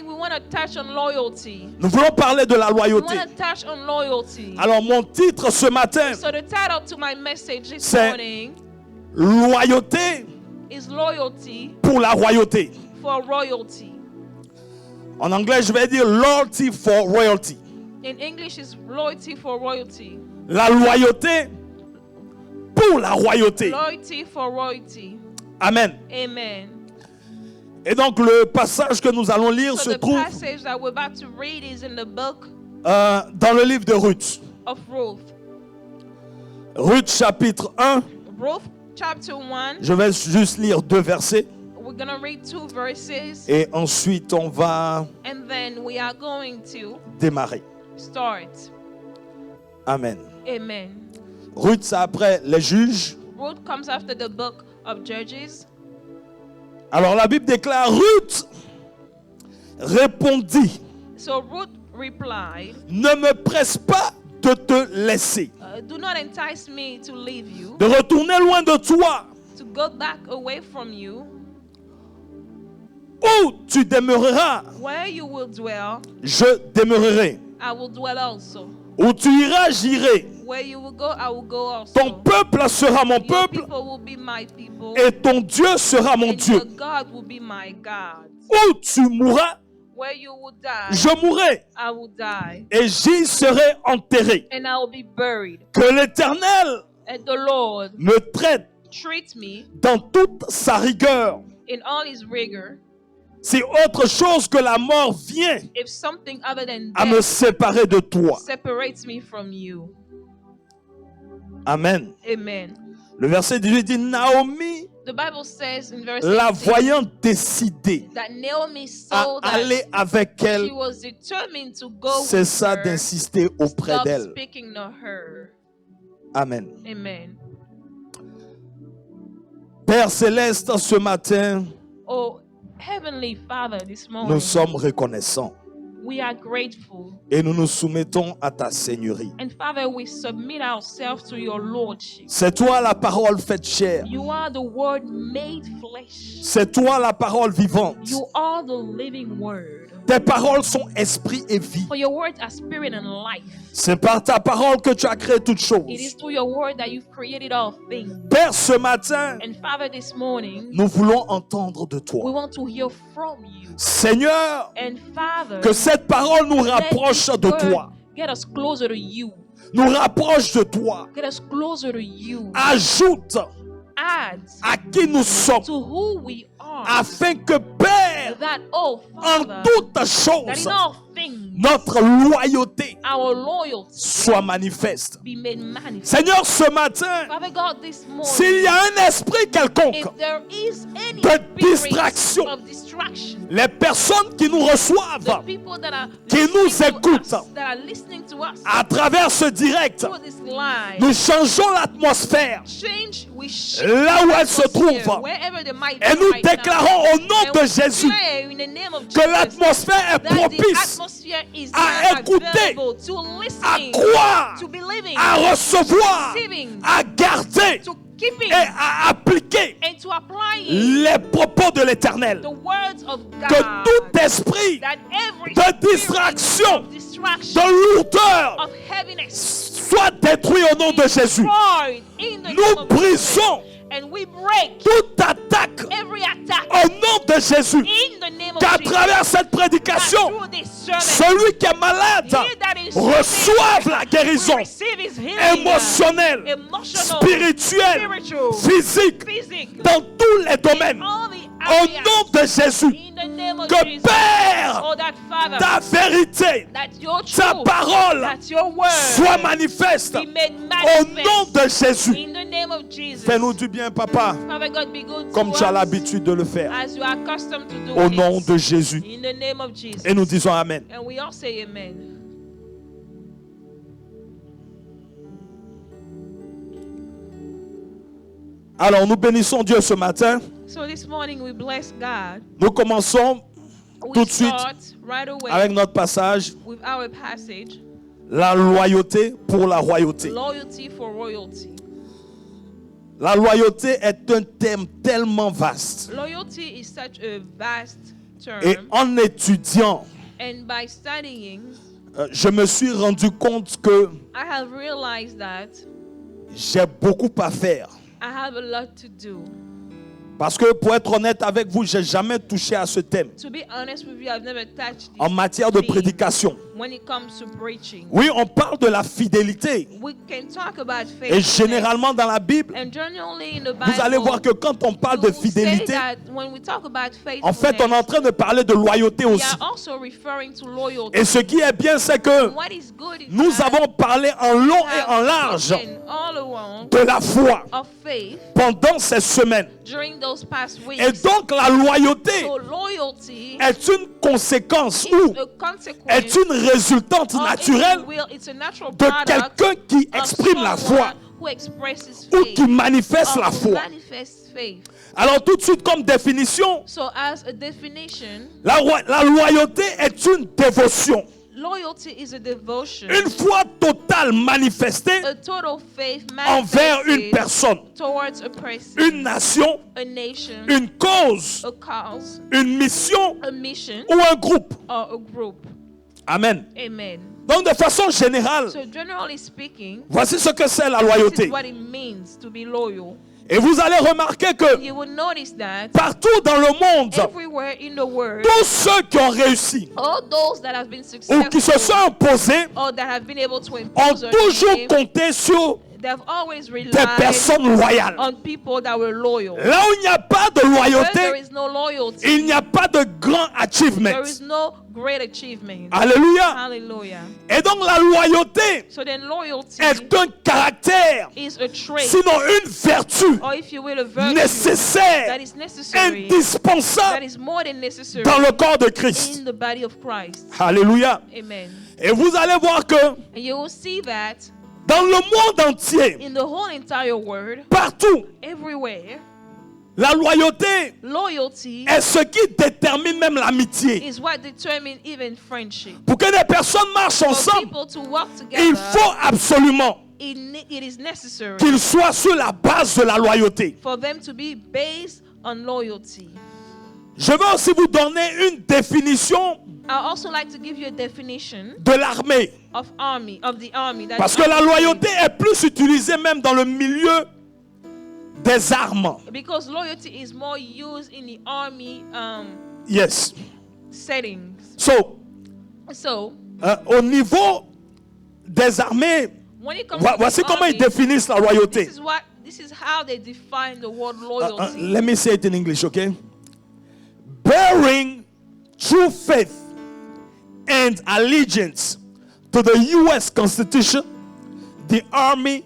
morning we want to touch on loyalty. Nous voulons parler de la We loyauté. want to touch on loyalty. Alors mon titre ce matin, So the title to my message this c'est morning loyauté is loyalty pour la royauté. for royalty. En anglais, je vais dire loyalty for royalty. In English is loyalty for royalty. La loyauté pour la royauté. Loyalty for royalty. Amen. Amen. Et donc le passage que nous allons lire So se the trouve passage that we're about to read is in the book dans le livre de Ruth. of Ruth. Ruth chapitre 1. Ruth chapter 1. Je vais juste lire 2 versets. We're going to read 2 verses. Et ensuite on va And then we are going to démarrer. start. Amen. Amen. Ruth, c'est après les juges. Ruth comes after the book of Judges. Alors la Bible déclare, Ruth répondit, So Ruth replied, ne me presse pas de te laisser, do not entice me to leave you, de retourner loin de toi, to go back away from you. où tu demeureras, Where you will dwell, je demeurerai. I will dwell also. Où tu iras, j'irai. Where you will go, I will go also. Ton peuple sera mon Your peuple people will be my people, et ton Dieu sera mon and Dieu. your God will be my God. Où tu mourras, Where you will die, je mourrai I will die, et j'y serai enterré. and I will be buried. Que l'Éternel And the Lord me traite treat me dans toute sa rigueur. in all his rigor. Si autre chose que la mort vient If something other than à me death séparer de toi. separates me from you. Amen. Amen. Le verset 18 dit, Naomi, The Bible says in verse la 18 voyant décidée that Naomi à saw that aller avec elle, she was determined to go with cessa her, d'insister auprès stopped d'elle. speaking to her. Amen. Amen. Père céleste, ce matin, Oh, Heavenly Father, this nous morning, sommes reconnaissants we are grateful. et nous nous soumettons à ta Seigneurie. And Father, we submit ourselves to your Lordship. C'est toi la parole faite chair. You are the Word made flesh. C'est toi la parole vivante. You are the living Word. Tes paroles sont esprit et vie. For your words are spirit and life. C'est par ta parole que tu as créé toutes It choses. is through your word that you've created all things. Père, ce matin, And Father, this morning, nous voulons entendre de we toi. want to hear from you. Seigneur, And Father, que cette parole nous let rapproche this de word toi. get us closer to you. Nous rapproche de toi. Get us closer to you. Ajoute Adds à qui nous sommes, to who we are. afin que, Père, That, oh en Father, toutes that choses, in all things, notre loyauté our loyalty soit manifeste. be made manifest. Seigneur, ce matin, Father God, this s'il y morning, a un esprit quelconque, if there is any de spirit distraction, of distraction, les personnes qui nous the reçoivent people that are qui listening nous to écoutent us, that are listening to us à travers ce direct, through this line, nous changeons l'atmosphère change, we shift là où the elle se atmosphere, trouve wherever they might et be nous right now. déclarons au nom And de we Jésus declare in the name of que Jesus l'atmosphère est that the propice atmosphere is à now écouter, available to à listening, croire, to believing, à recevoir, receiving, à garder to keeping, et à appliquer and to applying les propos de l'Éternel. the words of Que God. tout esprit That every de spirit distraction, of distraction, de lourdeur of heaviness, soit détruit au nom de Jésus. destroyed in the name Nous of Jesus. brisons And we break toute attaque every attack au nom de Jésus. in the name of Qu'à Jesus. travers cette That prédication, through this sermon, celui qui est malade he that is reçoive sick la will guérison receive his healing, émotionnelle, emotional, spirituelle, spiritual, physique, physique, dans tous les domaines. all the Au areas, nom de Jésus, in the name of que Jesus. Père, Oh, that Father, ta vérité, that your ta truth, parole that your word soit manifeste be made au manifest nom de Jésus. in the name of Jesus. Fais-nous du bien, Papa, Father God, be good comme to tu as us l'habitude de le faire. as you are accustomed to do Au it. nom de Jésus. In the name of Jesus. Et nous disons Amen. And we all say amen. Alors, nous bénissons Dieu ce matin. So this morning we bless God. Nous commençons We tout de suite start right away avec notre passage, with our passage, la loyauté pour la royauté. loyalty for royalty. La loyauté est un thème tellement vaste Loyalty is such a vast Et term. en étudiant, And by studying, je me suis rendu compte que I have realized that j'ai beaucoup à faire. I have a lot to do. Parce que pour être honnête avec vous, j'ai jamais touché à ce thème To be honest with you, I've never touched en this matière de theme prédication. when it comes to preaching. Oui, on parle de la fidélité. We can talk about Et faithfulness. généralement dans la Bible, And generally in the Bible, vous allez voir que quand on parle de you say fidélité, that when we talk about en fait, on est en train de parler de loyauté we aussi. are also referring to loyalty. Et ce qui est bien, c'est que And what is good is nous that avons parlé en long we et en have large spoken all along de la foi of faith pendant ces semaines. during those past weeks. Et donc la loyauté So loyalty est une conséquence is ou a consequence est une résultante of, if naturelle you will, it's a natural de product quelqu'un qui of exprime la foi someone who expresses ou faith, qui manifeste or la who foi. manifests faith. Alors tout de suite comme définition, So as a definition, la loyauté est une dévotion, loyalty is a devotion, une foi totale manifestée a total faith envers une manifested personne, towards a person, une nation, a nation, une cause, a cause, une mission a mission, ou un groupe. or a group. Amen. Amen. Donc de façon générale, So generally speaking, voici ce que c'est la this is loyauté. what it means to be loyal. Et vous allez remarquer que You will notice that partout dans le monde, everywhere in the world, tous ceux qui ont réussi all those that have been ou qui se sont successful imposés or that have been able to ont impose on toujours him, compté sur they've always des relied personnes loyales. on people that were loyal. Là où il n'y a pas de Where there loyauté, is no loyalty, il n'y a pas de grand achievement. there is no great achievement. Alléluia. Hallelujah. Et donc la loyauté So then loyalty est un caractère, is a trait, sinon une vertu or if you will, a virtue nécessaire, that is necessary, that indispensable is more than necessary dans le corps de Christ. in the body of Christ. Alléluia. Amen. Et vous allez voir que And you will see that dans le monde entier, in the whole entire world, partout, everywhere, la loyauté loyalty est ce qui détermine même l'amitié. is what determines even friendship. Pour que des personnes marchent For ensemble, people to work il together, faut absolument it is necessary qu'ils soient sur la base de la loyauté. for them to be based on loyalty. Je vais aussi vous donner une définition I also like to give you a definition de l'armée. of the army. That Parce the que la army loyauté est plus utilisée même dans le milieu des armes. because loyalty is more used in the army Yes. settings. So, So au niveau des armées, when it comes to voici the comment ils army, définissent la loyauté. this is how they define the word loyalty. Let me say it in English, okay? Bearing true faith and allegiance to the U.S. Constitution, the Army,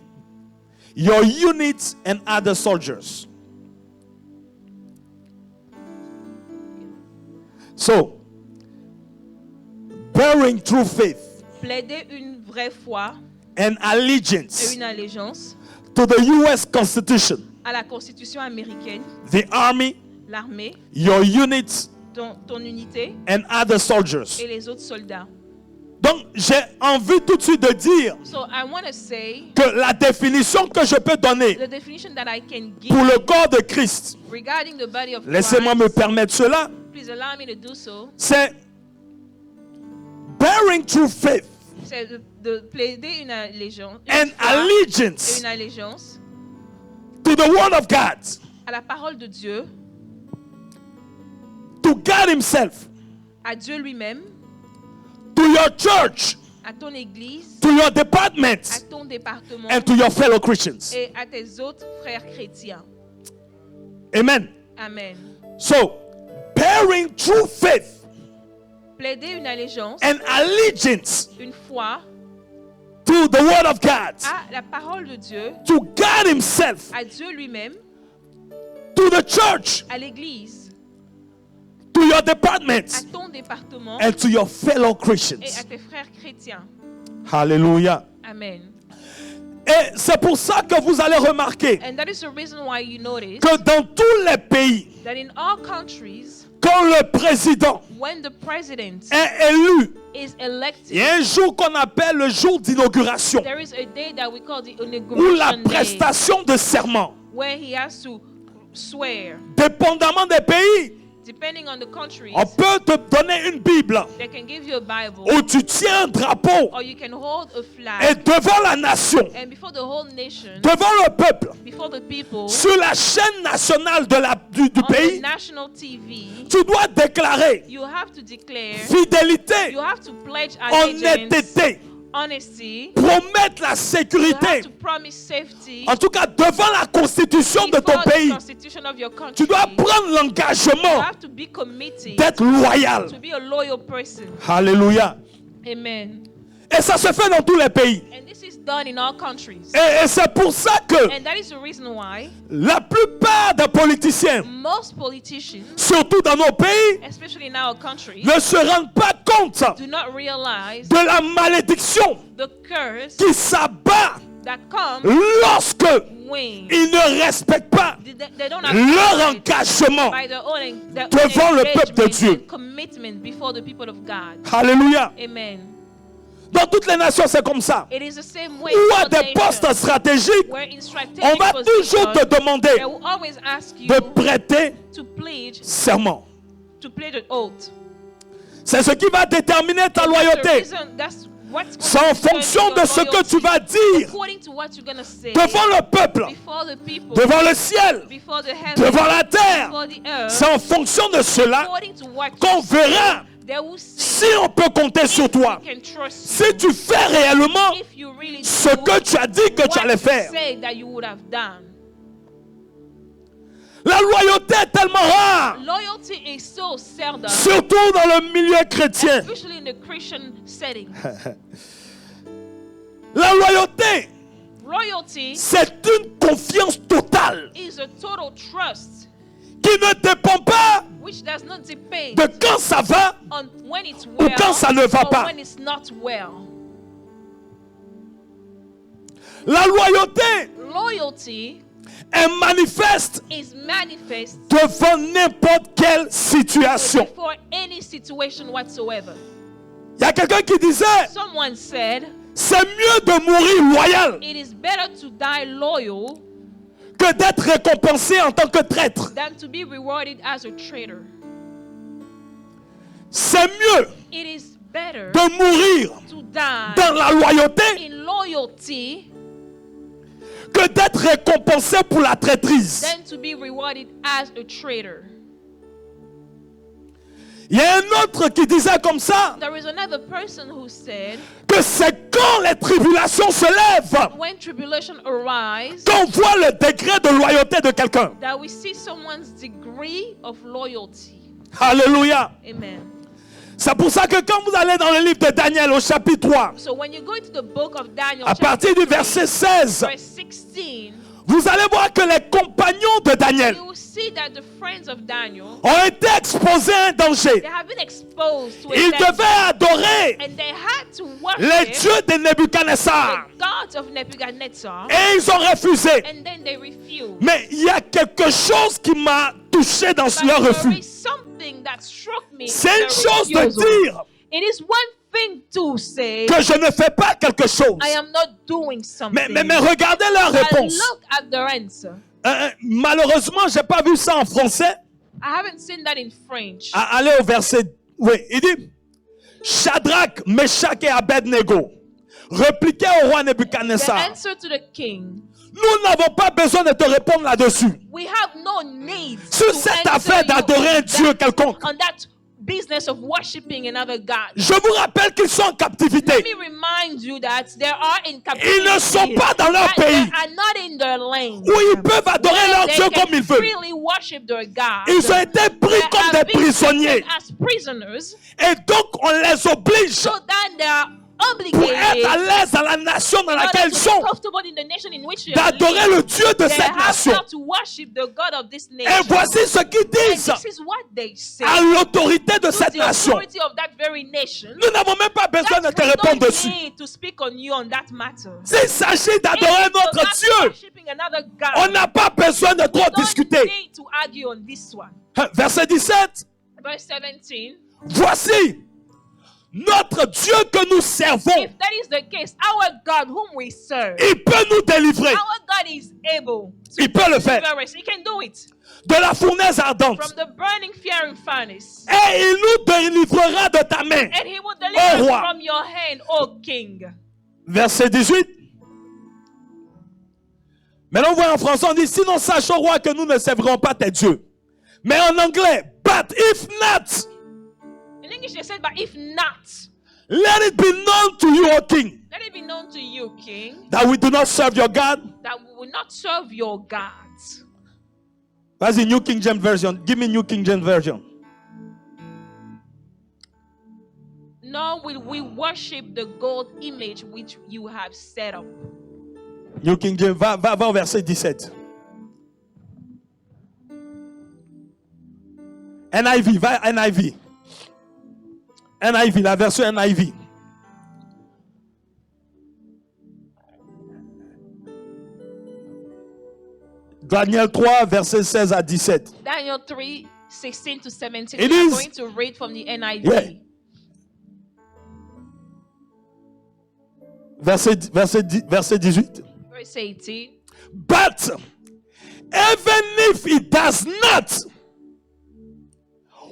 your units, and other soldiers. So, bearing true faith Plaider une vraie foi and et allegiance une allégeance to the U.S. Constitution, à la Constitution américaine, the Army, l'armée, your units, ton unité and other soldiers. et les autres soldats. Donc, j'ai envie tout de suite de dire So I want to say que la définition que je peux donner the definition that I can give pour le corps de Christ, regarding the body of laissez-moi me Christ, permettre cela, please allow me to do so, c'est bearing true faith c'est de plaider une allégeance, and et allegiance une allégeance to the Word of God, à la parole de Dieu, to God Himself, à Dieu lui-même, to your church, à ton église, to your à department, ton département and to your fellow Christians. et à tes autres frères chrétiens. Amen. Amen. So, bearing true faith Plaider une allégeance, and allegiance une foi to the Word of God, à la parole de Dieu, to God Himself, à Dieu lui-même, to the church, à l'église, to your à department, ton département and to your fellow et à Christians. tes frères chrétiens. Hallelujah. Amen. Et c'est pour ça que vous allez remarquer And that is the reason why you notice que dans tous les pays, that in all countries, quand le président when the president est élu, is il y elected, a un jour qu'on appelle le jour d'inauguration there is a day that we call the ou la inauguration day, prestation de serment. where he has to swear. Dépendamment des pays, depending on the countries, On peut te donner une Bible they can give you a Bible, où tu tiens un drapeau or you can hold a et flag, devant la nation, and before the whole nation, devant le peuple, before the people, sur la chaîne nationale du on the pays, national TV, tu dois déclarer you have to declare, fidélité, you have to pledge allegiance, honnêteté, honesty, promettre la you have sécurité. to promise safety En tout cas, devant la constitution de ton before the pays, constitution of your country. tu dois prendre You l'engagement have to be committed d'être loyal. to be a loyal person. Alléluia. Amen. Et ça se fait dans tous les pays. And this is done in all countries. Et c'est pour ça que And that is the reason why la plupart des politiciens, most politicians, surtout dans nos pays, especially in our country, ne se rendent pas compte do not realize de la malédiction the curse qui s'abat that comes lorsque when ils ne respectent pas they don't leur have engagement by their own devant le peuple de Dieu. and commitment before the people of God. Alléluia. Amen. Dans toutes les nations, c'est comme ça. It is the same way Ou à in des all postes nations, stratégiques, where in strategic on va toujours te positions, demander they will always ask you de prêter to pledge serment. an oath. C'est ce qui va déterminer ta loyauté. C'est en fonction de ce que tu vas dire According to what you're gonna say devant le peuple, before the people, devant le ciel, before the heavens, devant la terre. before the earth, C'est en fonction de cela according to what qu'on you say, verra they will see si on peut compter sur if toi. we can trust Si you, tu fais réellement if you really ce do que tu as dit que tu what allais you faire. say that you would have done. La loyauté est tellement rare, Loyalty is so seldom, surtout dans le milieu chrétien. especially in the Christian setting. La loyauté, Loyalty c'est une confiance totale is a total trust qui ne dépend pas which does not depend de quand ça va on when it's ou well quand ça ne va or pas. when it's not well. La loyauté Loyalty est manifeste is manifest devant n'importe quelle situation. before any situation whatsoever. Il y a quelqu'un qui disait, Someone said, c'est mieux de mourir loyal it is better to die loyal que d'être récompensé en tant que traître. than to be rewarded as a traitor. C'est mieux It is better de mourir to die dans la loyauté in loyalty que d'être récompensé pour la traîtrise. than to be rewarded as a traitor. Il y a un autre qui disait comme ça, There is another person who said, que c'est quand les tribulations se lèvent when tribulation arises, qu'on voit le degré de loyauté de quelqu'un. that we see someone's degree of loyalty. Alléluia. Amen. C'est pour ça que quand vous allez dans le livre de Daniel au chapitre 3, So when you go into the book of Daniel, à partir du chapter verset 3, 16, verse 16, vous allez voir que les compagnons de Daniel you will see that the friends of Daniel, ont été exposés à un danger. they have been exposed to a Ils danger, devaient adorer and they had to les worship dieux de Nebuchadnezzar. the gods of Nebuchadnezzar, Et ils ont refusé. and then they refused. Mais il y a quelque chose qui m'a touché dans But leur there refus. is something that struck me. C'est in une the chose de refusal. dire It is one thing to say, que je ne fais pas quelque chose. I am not doing something. Mais regardez leur But réponse. look at their answer. Malheureusement, je n'ai pas vu ça en français. I haven't seen that in French. Allez au verset. Oui, il dit Shadrach, Meshach et Abednego répliquaient au roi The Nebuchadnezzar. answer to the king, Nous n'avons pas besoin de te répondre là-dessus. we have no need Sur to cette answer affaire you d'adorer un on Dieu that- quelconque. on that business of worshiping another God. Je vous rappelle qu'ils sont en Let captivité. me remind you that they are in captivity. Ils ne sont pas dans leur That pays They are not in their lane. où ils peuvent adorer Where leur they Dieu can comme ils veulent. freely worship their God. Ils ont été pris They comme have des been prisonniers. taken as prisoners, Et donc, on les oblige so then they are pour être à obligated l'aise dans la nation dans in order laquelle to ils be sont comfortable in the nation in which they are d'adorer living. le Dieu de They cette have nation. now to worship the God of this Et nation. voici ce qu'ils And disent this is what they say. à l'autorité de To cette the nation. authority of that very nation. Nous n'avons même pas besoin de That te we répondre don't dessus. need to speak on you on that matter. S'il s'agit d'adorer If you're notre not Dieu, worshiping another God, on n'a pas besoin de we trop don't discuter. need to argue on this one. Verset 17. Verse 17. Voici, notre Dieu que nous servons, if that is the case, our God whom we serve, il peut nous délivrer. our God is able to Il peut le faire. deliver us. He can do it. De la fournaise ardente. From the burning fiery furnace. Et il nous délivrera de ta main. And he will deliver us roi. from your hand, O King. Verset 18. Maintenant, on voit en français, on dit, sinon sache, ô roi, que nous ne servirons pas tes dieux. Mais en anglais, but if not, In English they said, but if not, let it be known to you, O king, let it be known to you, King, that we do not serve your God. that we will not serve your gods. That's the New King James Version. Give me New King James Version. Nor will we worship the gold image which you have set up. New King James, va au verset 17. NIV, va NIV. NIV, la version NIV. Daniel 3, verset 16 à 17. Daniel 3, 16 to 17. It We are is- going to read from the NIV. Yeah. Verset 18. Verse 18. But even if it does not,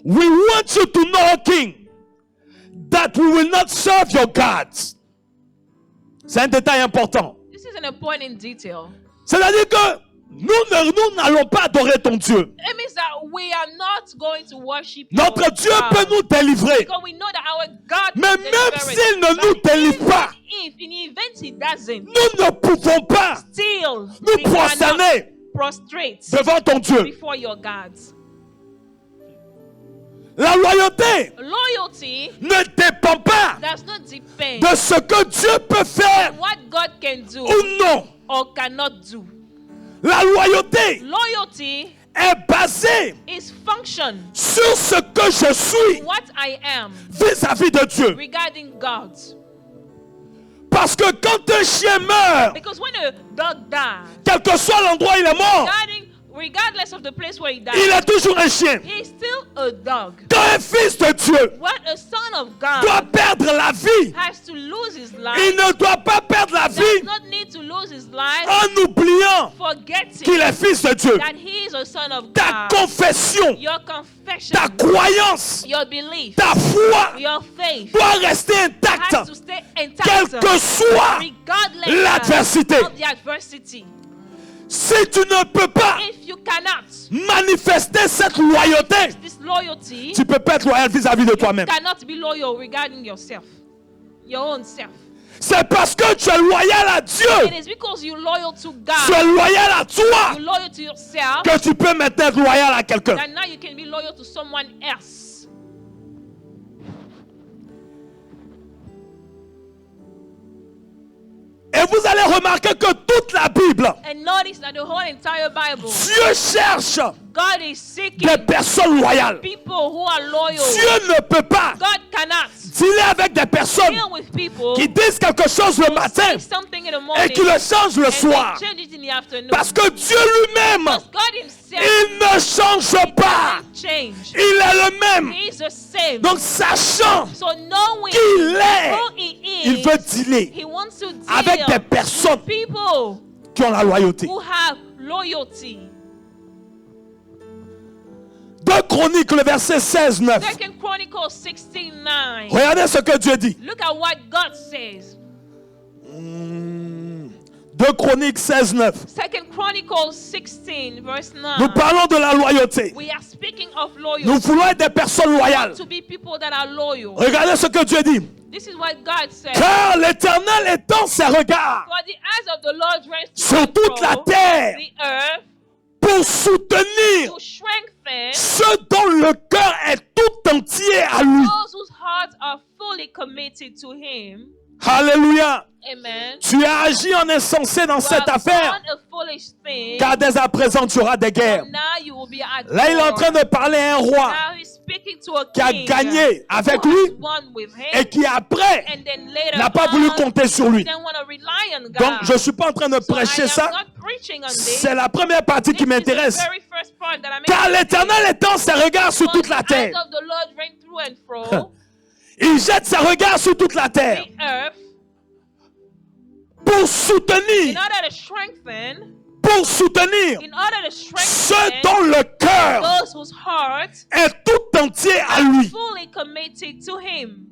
we want you to know, King, that we will not serve your gods. C'est un détail important. This is an important detail. C'est-à-dire que nous n'allons pas adorer ton Dieu. It means that we are not going to worship Notre our Dieu God, peut nous délivrer. because we know that our God Mais will même deliver us. s'il ne nous But délivre even pas, if in the event he doesn't, nous ne pouvons pas still nous we cannot prosterner prostrate devant ton Dieu. before your gods. La loyauté Loyalty ne dépend pas does not depend de ce que Dieu peut faire on what God can do ou non. or cannot do. La loyauté Loyalty est basée is function sur ce que je suis what I am vis-à-vis de Dieu. regarding God. Parce que quand un chien meurt, Because when a dog dies, quel que soit l'endroit où il est mort, regardless of the place where he dies, il est toujours un chien. he's still a dog. Quand un fils de Dieu What a son of doit God perdre la vie, has to lose his life, il ne doit pas perdre la does vie not need to lose his life, en oubliant forgetting qu'il est fils de Dieu. that he is a son of Ta God. confession, Your confession, ta croyance, your belief, ta foi your faith doit rester has intacte, to stay quelle intact que soit regardless l'adversité. of the adversity. Si tu ne peux pas If you cannot manifester cette loyauté, this loyalty, tu ne peux pas être loyal vis-à-vis de toi-même. cannot be loyal regarding yourself, your own self. C'est parce que tu es loyal à It Dieu, is because you're loyal to tu God, es loyal à toi, you're loyal to yourself, que tu peux maintenant être loyal à quelqu'un. that now you can be loyal to someone else. Et vous allez remarquer que toute la Bible, And notice that the whole entire Bible, Dieu cherche God is seeking des personnes loyales. people who are loyal. Dieu ne peut pas God cannot dealer avec des personnes deal with people qui disent quelque chose le who matin say something in the et morning qui le changent le and soir. they change it in the afternoon. Parce que Dieu lui-même, Because God himself il ne change pas. doesn't change. Il est le même. He is the same. Donc, sachant So knowing qu'il est, who he il is, veut dealer he wants to deal avec des personnes with people qui ont la loyauté. who have loyalty. 2 Chroniques, le verset 16, 9. Second Chronicles 16:9. Regardez ce que Dieu dit. Look at what God says. 2 Chroniques 16, 9. Second Chronicles 16 verse 9. Nous parlons de la loyauté. We are speaking of Nous loyalty. voulons être des personnes loyales. To be people that are loyal. Regardez ce que Dieu dit. This is what God says. Car l'Éternel étend ses regards For the eyes of the Lord rest sur toute la terre the earth pour soutenir to strengthen ceux dont le cœur est tout entier à lui. those whose hearts are fully committed to Him. Alléluia. Amen. Tu as agi en insensé dans You cette have affaire, done a foolish thing. car dès à présent tu auras des guerres. Now you will be at Là, il est en war. train de parler à un roi Now he's speaking to a qui a king gagné avec who has lui won with him, et qui après and then later n'a pas voulu on, compter sur lui. didn't want to rely on God. Donc, je ne suis pas en train de So I prêcher am ça. not preaching on this. C'est la première partie qui This is the m'intéresse. very first part that I'm Car interested in. l'Éternel étend ses regards sur For toute la the eyes terre. of the Lord reign through and fro. Il jette ses regards sur toute la terre the earth pour in soutenir, order to strengthen, ceux dont le cœur those whose hearts est tout entier à lui. fully committed to him.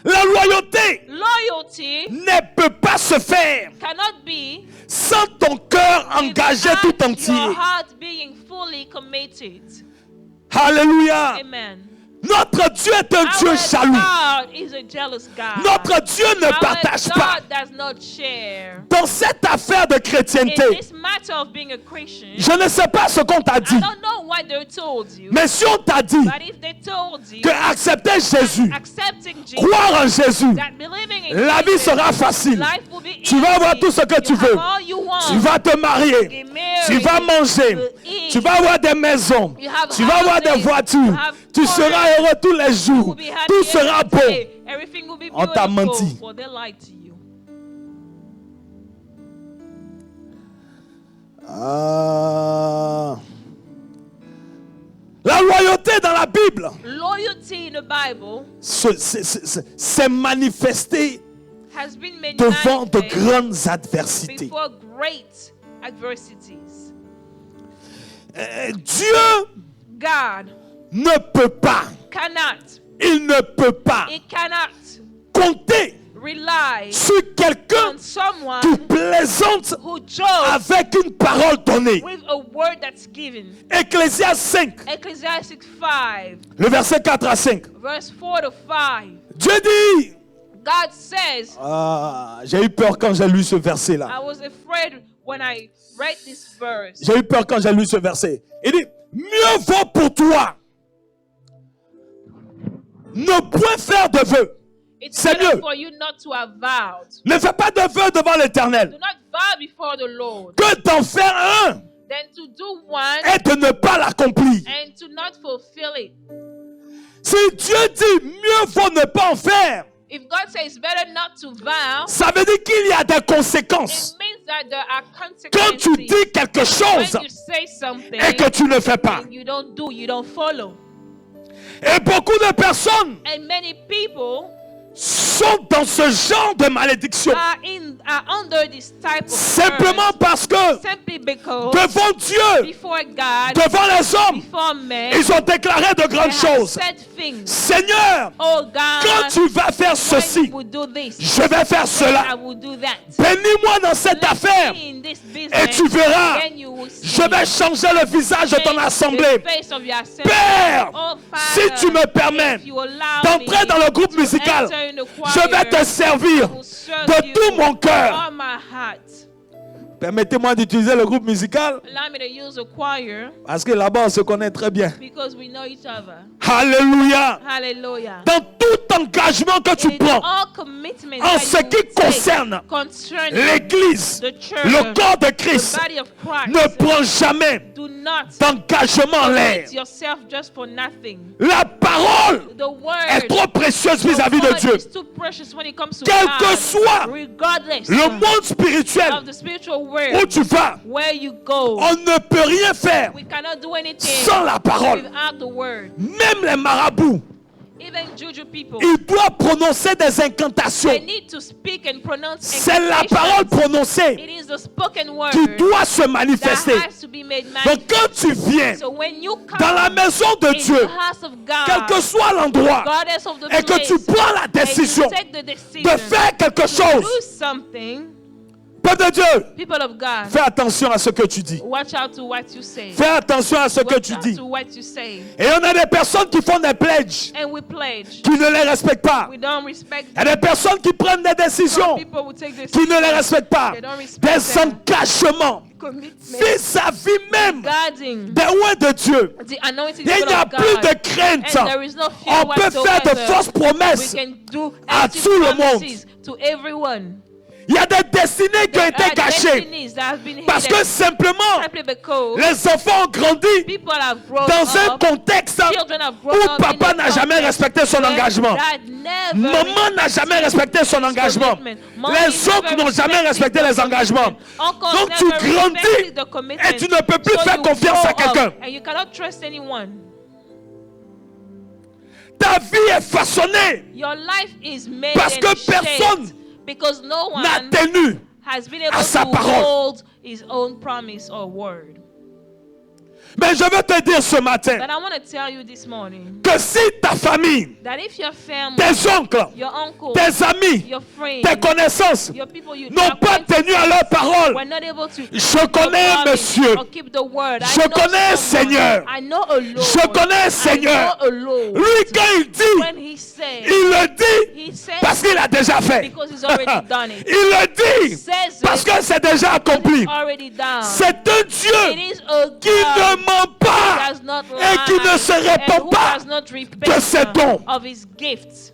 La loyauté Loyalty ne peut pas se faire cannot be sans ton cœur engagé tout without entier. your heart being fully committed. Alléluia. Amen. Notre Dieu est un Dieu Our jaloux. God is a jealous God. Notre Dieu ne Our partage pas. God does not share. Dans cette affaire de In chrétienté, this matter of being a Christian, je ne sais pas ce qu'on t'a I dit, don't know what they told you, mais si on t'a dit but if they told you que accepter Jésus, accepting Jesus, croire en Jésus, that believing in la vie Jesus, sera facile. life will be Tu vas avoir easy. tout ce que tu You have veux. all you want. Tu vas te marier. Get married. Tu vas manger. You eat. Tu vas avoir des maisons. You have Tu vas avoir des houses. voitures. You have Tu cars. seras heureux tous les You jours. will be happy Tout every sera beau. day. Everything will be On t'a beautiful. menti. For they lied to you. La loyauté dans la Bible Loyalty in the Bible s'est manifestée has been devant de manifested grandes adversités. before great adversities. Dieu God ne peut pas, cannot, il ne peut pas it cannot compter rely sur quelqu'un on someone qui plaisante who jokes avec une parole donnée. with a word that's given. Ecclésias 5, Ecclesiastes 5, le verset 4 à 5. verse 4 to 5. Dieu dit, God says, j'ai eu peur quand j'ai lu ce verset-là. I was afraid when I read this verse. J'ai eu peur quand j'ai lu ce verset. Il dit, mieux vaut pour toi ne point faire de vœux. It's C'est better mieux. for you not to have vowed. Ne fais pas de vœux devant l'Éternel. Do not vow before the Lord. Que d'en faire un Than to do one et de ne pas l'accomplir. and to not fulfill it. Si Dieu dit mieux vaut ne pas en faire, If God says it's better not to vow, ça veut dire qu'il y a des conséquences. it means that there are Quand tu consequences. dis quelque chose When you say something et que tu ne fais pas. and you don't do, you don't follow. Et beaucoup de personnes And many people sont dans ce genre de malédiction. are under this type of Simplement curse parce que simply because devant Dieu, before God, devant les hommes, before men, ils ont déclaré de they grandes have choses. said things. Seigneur, Oh God, quand tu vas faire when ceci, you will do this, je vais faire I cela. will do that. Bénis-moi dans cette Bless affaire me in this et business, tu verras, then you will see je vais changer le visage de ton change assemblée. the face of your assembly. Père, Oh, si Father, tu me permets if you allow d'entrer me dans le groupe to musical, enter in the choir, je vais te servir I will serve de you tout mon with cœur. all my heart. Permettez-moi d'utiliser le groupe musical Allow me to use a choir parce que là-bas on se connaît très bien. because we know each other. Alléluia. Hallelujah. Dans tout engagement que tu In prends all commitments en that ce you qui will take concerne concerning l'Église, the church, le corps de the Christ, body of Christ, ne prends jamais do not d'engagement en l'air. commit yourself just for nothing. La parole The word est trop précieuse the vis-à-vis de word Dieu. is too precious when it comes to Quel God, que soit regardless le monde spirituel of the spiritual où world tu vas, where you go. on ne peut rien faire We cannot do anything sans la parole. without the word. Même les marabouts, Even juju people, ils doivent prononcer des incantations. they need to speak and pronounce C'est la incantations. parole prononcée It is the spoken word qui doit se that manifester. has to be made Donc manifest. quand tu viens So when you come dans la maison de in Dieu, the house of quel que God, soit l'endroit, regardless of the et que place, tu prends la and décision you take the decision de faire quelque to chose, do something, peuple de Dieu, people of God, fais attention à ce que tu dis. watch out to what you say. Fais attention à ce que Watch tu out dis. to what you say. Et on a des personnes qui font des pledges, And we pledge. qui ne les respectent pas. We don't respect Il y a des personnes qui prennent des some décisions, people will take this qui ne les respectent pas. They don't respect Des them. engagements commitment vis-à-vis même regarding des lois de Dieu. the anointing Il n'y people a of plus God. de crainte. And there is no fear On peut faire de whatsoever. fausses promesses. We can do à empty tout le monde. promises to everyone. Il y a des destinées qui ont There été are cachées destinies that have been parce que hidden simplement simply because les enfants ont grandi people have grown dans un up, contexte children have où grown up in papa a n'a jamais context respecté son where engagement. dad never Maman n'a jamais respecté son engagement. commitment. Mommy Les oncles never n'ont jamais respected respecté the les engagements. Uncles Donc tu never grandis respected the commitment. et tu ne peux plus So faire you confiance grow à up quelqu'un. And you cannot trust anyone. Ta vie est façonnée Your life is made parce and que shaped personne because no n'a one tenu has been able à sa to parole. hold his own promise or word. Mais je veux te dire ce matin But I want to tell you this morning que si ta famille, that if your family, tes oncles, your uncle, tes amis, your friends, tes connaissances your people you n'ont pas tenu à leur parole, were not able to je connais, monsieur. or keep the word. Je I know connais, someone. Seigneur. I know a Lord. Je connais, Seigneur. I know a Lord. Lui, quand il dit, When he says, il le dit he says parce qu'il a déjà fait. because he's already done it. Il le He dit says parce it que c'est déjà accompli. it's already done. C'est un It Dieu is a qui ne God ment who pas does not et qui lie ne se and répand who pas does not de ses repent dons. of his gifts.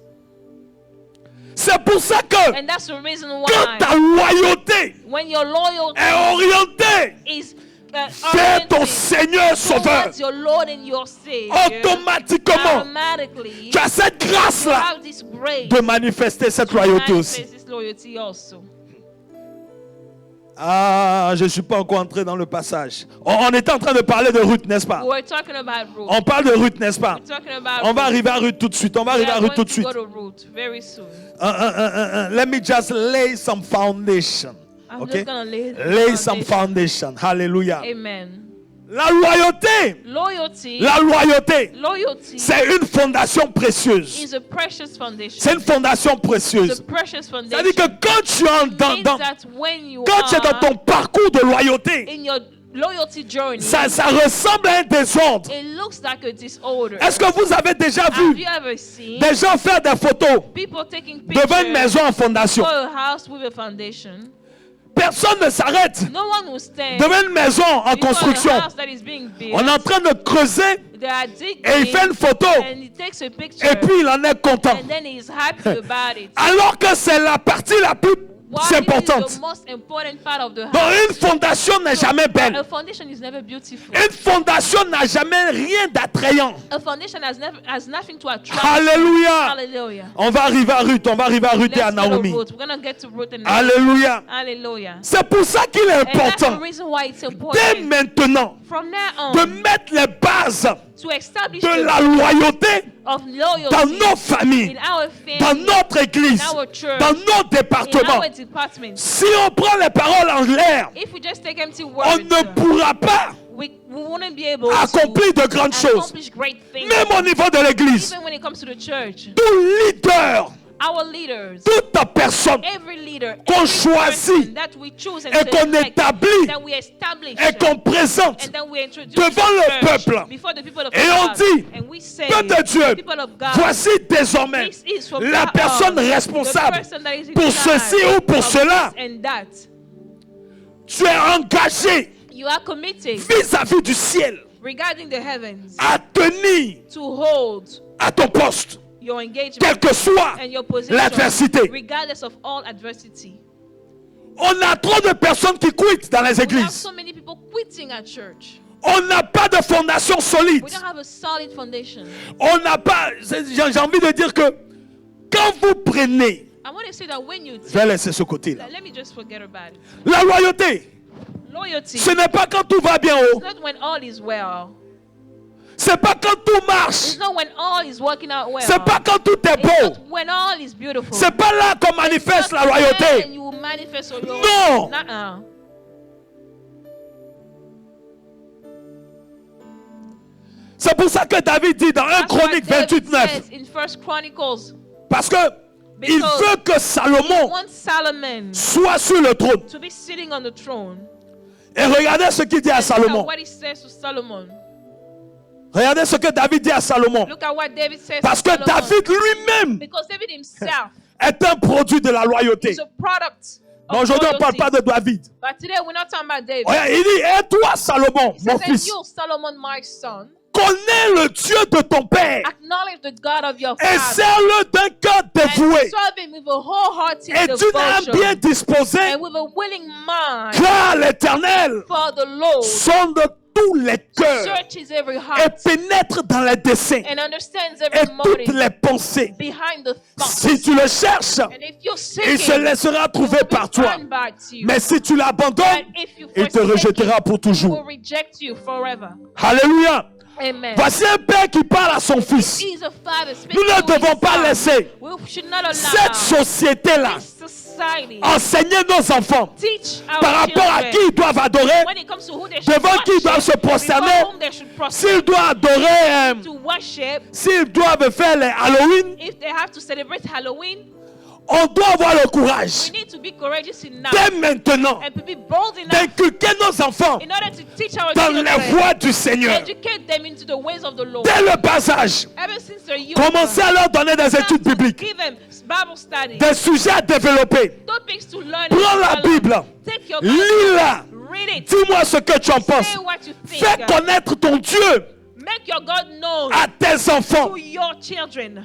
C'est pour ça que And that's the reason quand why ta loyauté when your loyalty est orientée is vers ton Seigneur Sauveur, towards your Lord and your Savior, automatiquement, automatically tu as cette you grâce-là have this grace de manifester cette to loyauté aussi. manifest this loyalty also. Ah, je ne suis pas encore entré dans le passage. On était en train de parler de Ruth, n'est-ce pas? We were talking about Ruth. On parle de Ruth, n'est-ce pas? We're talking about On va Ruth. arriver à Ruth tout de suite. On va We arriver à are Ruth going tout de to suite. go to Ruth very soon. Let me just lay some foundation. I'm Okay? just going to Lay some foundation. Hallelujah. Amen. La loyauté, Loyalty, loyauté, c'est une fondation précieuse. is a precious foundation. C'est une fondation It's a précieuse. precious foundation. C'est-à-dire que quand tu es Means that when you quand tu es dans are ton parcours de loyauté, in your loyalty journey, ça ressemble à un désordre. it looks like a disorder. Est-ce que vous avez déjà Have vu you ever seen des gens faire des photos people taking pictures devant une maison en fondation? for a house with a foundation? Personne ne s'arrête No one will stand devant une maison en before construction. a house that is being built. On est en train de creuser They are digging et il fait une photo and he takes a picture et puis il en est content. and then he's happy about it. Alors que c'est la partie la plus Why it is importante. the most important part of the house. Donc une fondation n'est jamais belle. A foundation is never beautiful. Une fondation n'a jamais rien d'attrayant. A foundation has nothing to attract. Alléluia. Hallelujah. On va arriver à Ruth, on va arriver à Ruth et à Let's go to Naomi. Ruth. We're going to get to Ruth and Naomi. Alléluia. Hallelujah. C'est pour ça qu'il est And that's the important reason why it's dès important maintenant from now de on mettre les bases to establish de the la loyauté of loyalty dans nos familles, in our dans family, notre église, in our church, dans nos in départements. our departments. Si on prend les paroles en l'air, If we just take empty on words, ne pourra pas we wouldn't be able accomplir de grandes to choses. accomplish great things. Même au niveau de l'église, Even when it comes to the church, tout leader, our leaders, toute personne every leader, qu'on every choisit person that we choose and et qu'on select, établit that we establish, et qu'on présente and then we introduce devant the le church peuple. before the people of Et on God, dit, and we say, Peuple de Dieu, people of God, voici désormais this is from la now personne on, the responsable person that is in pour charge ceci ou pour of cela. this and that. Tu es engagé You are committed vis-à-vis du ciel regarding the heavens à tenir to hold à ton poste, your engagement quelle que soit and your position, l'adversité. regardless of all adversity. On a trop de personnes qui quittent dans les We have églises. so many people quitting at church. On n'a pas de fondation solide. We don't have a solid foundation. On n'a pas. J'ai envie de dire que quand vous prenez, I want to say that when you je vais laisser ce côté-là. let me just forget about it. La loyauté, Loyalty ce n'est pas quand tout va bien is haut. not when all is well. C'est pas quand tout marche. It's not when all is working out well. C'est pas quand tout est It's beau. not when all is beautiful. C'est pas là qu'on It's manifeste not la when loyauté. you will manifest your Non. Nuh-uh. C'est pour ça que David dit dans 1 That's Chronique what David 28:9, says in First Chronicles. parce que il Because veut que He Salomon wants Solomon soit sur le trône. to be sitting on the throne. Et regardez ce qu'il dit à Look at Salomon. what he says to Solomon. Regardez ce que David dit à Salomon. Look at what David says Parce to que Solomon. David lui-même Because David himself est un produit de la loyauté. is a product Mais of aujourd'hui, on ne parle loyalty. pas de David. But today we're not talking about David. Regarde, il dit, et toi, Salomon, He mon says, fils, you, Solomon, my son, connais le Dieu de ton père acknowledge the God of your et father sers-le d'un cœur and dévoué serve him with a wholehearted et d'une âme devotion bien disposée, and with a willing mind, car l'Éternel for the Lord sonde tous les cœurs searches every et heart pénètre dans les desseins and understands et every toutes motive les pensées. behind the thoughts. Si tu le cherches, And if you seek il se him, laissera he trouver will be par toi. found by you. Mais si tu l'abandonnes, But if you il te forsake rejettera him, pour he will toujours. reject you forever. Alléluia. Amen. Voici un père qui parle à son fils. He is a father speaking Nous ne to his devons pas son. laisser We should not allow cette société-là this society enseigner nos enfants teach our par rapport à children qui ils doivent adorer, when it comes to who they should devant qui ils doivent worship, se prosterner, before whom they should prostrate, s'ils doivent adorer, to worship, s'ils doivent faire les Halloween. if they have to celebrate Halloween. On doit avoir le courage We need to be courageous enough dès maintenant and to be bold enough d'inculquer nos enfants in order to teach our dans children, les voies du Seigneur. educate them into the ways of the Lord. Dès le bas âge, Ever since they're young, commencez à leur donner des start études to bibliques, give them Bible study, des sujets à développer. topics to learn. Prends la and develop. Bible, Take your Bible, lis-la, read it, dis-moi ce que tu en penses. say what you think, Fais connaître ton Dieu make your God known à tes enfants. to your children.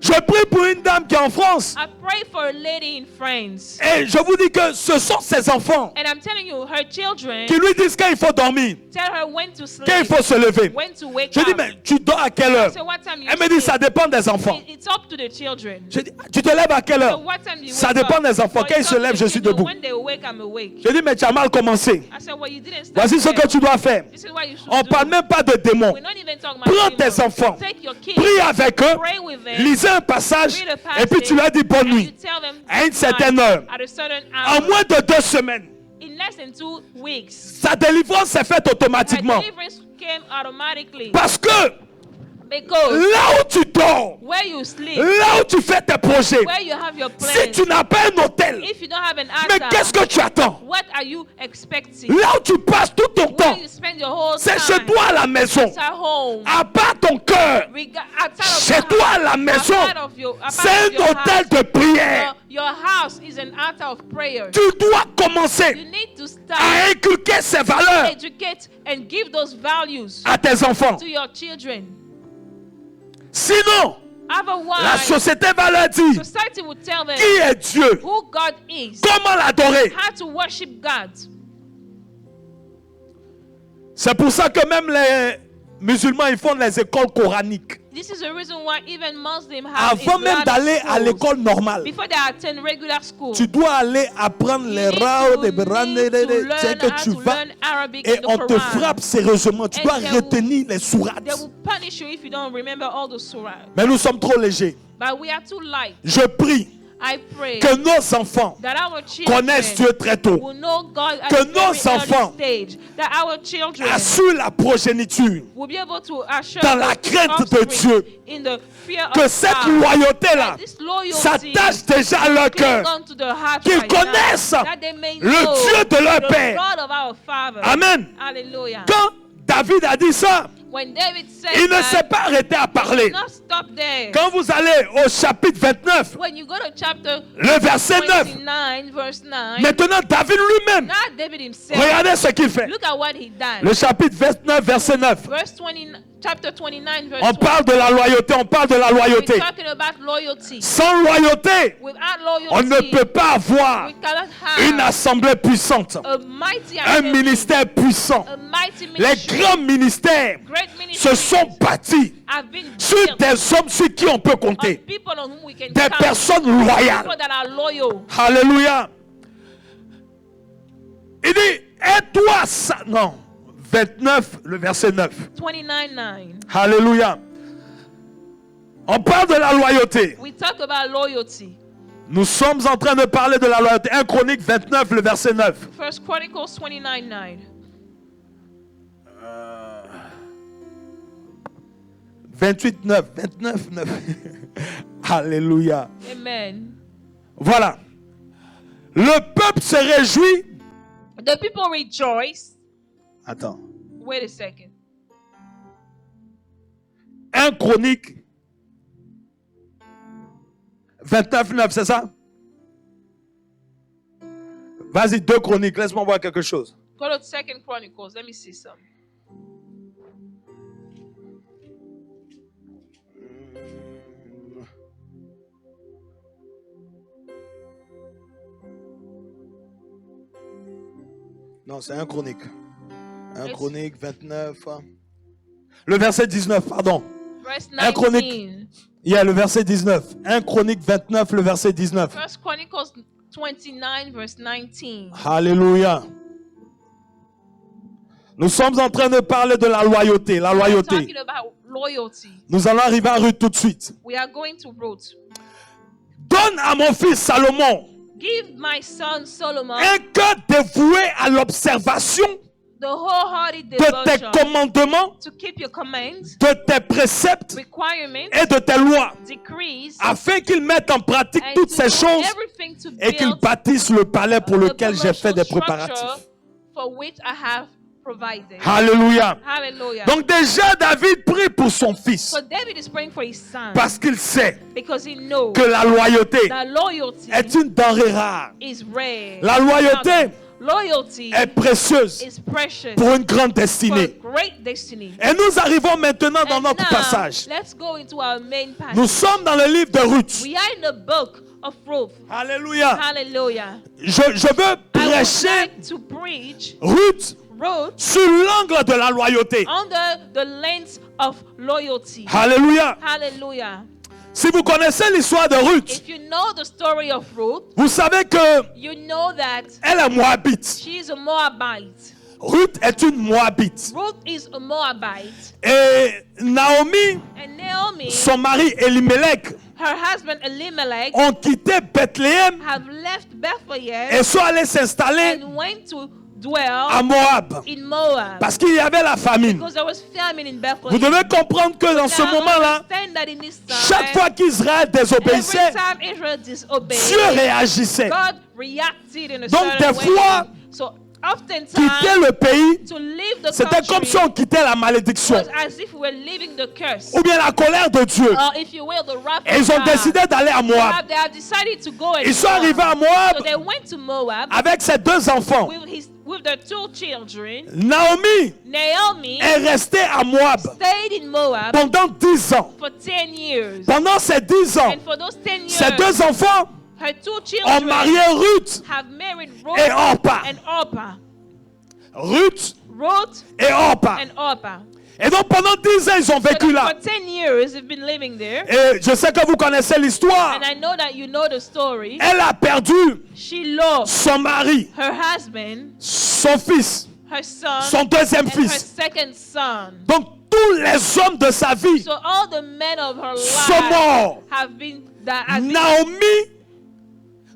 Je prie pour une dame qui est en France I pray for a lady in France, et je vous dis que ce sont ses enfants and I'm telling you, her children qui lui disent quand il faut dormir, tell her when to sleep, quand il faut se lever. when to wake Je dis, up. mais tu dors à quelle heure? So what time you Elle me dit, sleep? ça dépend des enfants. It's up to the children. Je dis, tu te lèves à quelle So heure? what time do you Ça wake dépend up? des enfants. So Quand ils it's se up to lèvent, the je suis children. debout. When they awake, I'm awake. Je dis, mais tu as mal commencé. I said, well, you didn't start Voici ce well. que tu dois faire. This is what you should On ne do. parle même pas de démons. We're not even talking about Prends demons. tes enfants. Take your kids, Prie avec eux. pray with them, Lisez un passage. read a passage, Et puis tu leur dis bonne and you nuit. tell them À une good certaine night heure. at a certain En hour. moins de 2 semaines, In less than 2 weeks, sa délivrance s'est faite her automatiquement. deliverance came automatically. Parce que Because là où tu dors, where you sleep, là où tu fais tes projets, where you have your si plans, tu n'as pas un hôtel, if you don't have an mais altar, qu'est-ce que tu attends? what are you expecting? Là où tu passes tout ton temps, Where you spend your whole c'est time, chez toi à la maison. it's at home. À part ton cœur, Outside of chez your toi à house, la maison, outside of c'est un your hôtel house, de prière. your house is an altar of prayer. Tu dois You commencer need to start, à inculquer ces valeurs educate, and give those values à tes enfants. to your children. Sinon, la Otherwise, société va leur dire society will tell them qui est Dieu, who God is, comment l'adorer. how to worship God. C'est pour ça que même les musulmans ils font les écoles coraniques. This is the reason why even Muslims have Avant même Islamic d'aller à schools. l'école normale, Before they attend regular school, tu dois aller apprendre les you raos, need les to c'est learn que how tu to vas learn Arabic et in the on te Quran. frappe sérieusement. Tu And dois they will- retenir les sourates. They will punish you if you don't remember all the surah. Mais nous sommes trop légers. But we are too light. Je prie I pray que nos enfants that our children connaissent Dieu très tôt, will know God at que a nos very enfants early stage. That our children assurent la progéniture, will be able to assure dans la the crainte de offspring Dieu, in the fear que of cette God. loyauté-là This loyalty s'attache déjà à leur cling cœur. onto the heart Qu'ils right now, connaissent that they may le know Dieu de leur the Père. God of our Father. Amen. Hallelujah. Quand David a dit ça, When David said il ne s'est that, pas arrêté à parler. not stop there. Quand vous allez au chapitre 29, When you go to chapter le verset 9, 29, verse 9, maintenant David lui-même, not David himself. regardez ce qu'il fait. Look at what he done. Le chapitre 29, verset 9. Verse 20, chapter 29, verse On 20. parle de la loyauté, on parle de la We're loyauté. talking about loyalty. Sans loyauté, Without on ne loyalty, peut pas avoir we cannot une have assemblée puissante, a mighty un assembly, ministère puissant. a mighty Les ministry. grands ministères Great se ministries sont bâtis have been sur built des hommes sur qui on peut on compter, people on whom we can des count, personnes people loyales. that are loyal. Alléluia. Il dit, et toi, ça. Non. 29, le verset 9. 29:9. Alléluia. On parle de la loyauté. We talk about loyalty. Nous sommes en train de parler de la loyauté. 1 Chronique 29, le verset 9. First Chronicles 29:9. 28, 9. 29, 9. Alléluia. Amen. Voilà. Le peuple se réjouit. The people rejoice. Attends. Wait a second. 1 Chronique 29, 9, c'est ça? Vas-y, 2 Chroniques, laisse-moi voir quelque chose. Go to 2 Chronicles. Let me see some. Non, c'est 1 Chronique. 1 Yes. Chronique 29. Le verset 19, pardon. Verse 1 Chronique. 19. Il y a le verset 19. 1 Chronique 29, le verset 19. First Chronicles 29, verse 19. Alléluia. Nous sommes en train de parler de la loyauté. La We're loyauté. talking about loyalty. Nous allons arriver à Ruth tout de suite. We are going to Ruth. Donne à mon fils Salomon Give my son Solomon un cœur dévoué à l'observation the wholehearted de tes devotion commandements, to keep your commands, de tes préceptes requirements, et de tes lois, decrees, afin qu'il mette en pratique and toutes to ces do choses everything to et qu'il build bâtisse le palais pour the lequel j'ai fait commercial des structure préparatifs. for which I have provided. Alléluia. Hallelujah. Donc déjà, David prie pour son fils So David is praying for his son parce qu'il sait because he knows que la loyauté that loyalty est une denrée rare. is rare. La loyauté Loyalty est précieuse is precious pour une grande for a destinée. great destiny. Et nous arrivons maintenant dans And notre now, passage. let's go into our main passage. Nous sommes dans le livre de Ruth. We are in the book of Ruth. Alléluia. Hallelujah. Je veux I would prêcher like to preach Ruth Ruth sur l'angle de la loyauté. under the lens of loyalty. Alléluia. Hallelujah. Si vous connaissez l'histoire de Ruth, If you know the story of Ruth, vous savez que you know that elle est moabite. she is a Moabite. Ruth est une moabite. Ruth is a Moabite. Et Naomi, And Naomi, son mari Elimelech, her husband Elimelech, ont quitté Bethléem have left Bethlehem et sont allés s'installer and went to dwell à Moab. in Moab. Parce qu'il y avait la famine. Because there was famine in Vous Bethlehem. devez comprendre que dans ce Now, moment-là, understand that in this chaque time, fois qu'Israël every désobéissait, time Israel disobeyed, Dieu réagissait. God reacted in a Donc, certain des way. fois, So Quitter oftentimes, le pays, to leave the c'était comme country si on quittait la malédiction was as if we were leaving the curse. ou bien la colère de Dieu. Or if you will, the wrath Et of ils ont God. décidé d'aller à Moab. They have decided to go and Ils sont Moab. arrivés à Moab So they went to Moab avec ses deux enfants. with their two children. Naomi Naomi est restée à Moab stayed in Moab pendant 10 ans. for 10 years. Pendant ces 10 ans, And for those 10 ces years, deux enfants her two ont children marié Ruth have married Ruth et Orpa. and Orpah. Ruth Ruth et Orpa. and Orpah. Et donc pendant 10 ans, ils ont So vécu là. for 10 years, they've been living there. Et je sais que vous connaissez l'histoire. And I know that you know the story. Elle a perdu She lost son mari, her husband, son fils, her son, son deuxième and her fils. second son. Donc tous les hommes de sa vie So all the men of her sont life morts. have been that have been, Naomi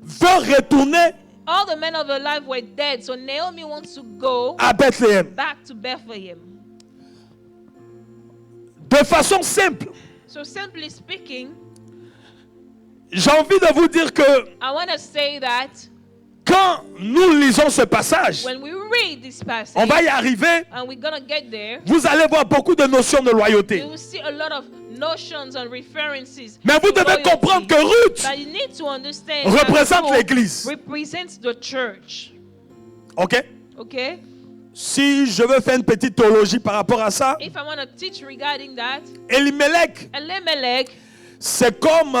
veut retourner all the men of her life were dead. So Naomi wants to go à Bethléem. back to Bethlehem. De façon simple, So simply speaking, j'ai envie de vous dire que I want to say that quand nous lisons ce passage, when we read this passage, on va y arriver, and we're gonna get there, vous allez voir beaucoup de notions de loyauté. you will see a lot of notions and references. Mais vous to devez loyalty. comprendre que Ruth But you need to understand représente that Ruth l'Église. represents the church. Ok? Okay? Si je veux faire une petite théologie par rapport à ça, If I want to teach regarding that, Elimelech, Elimelech c'est comme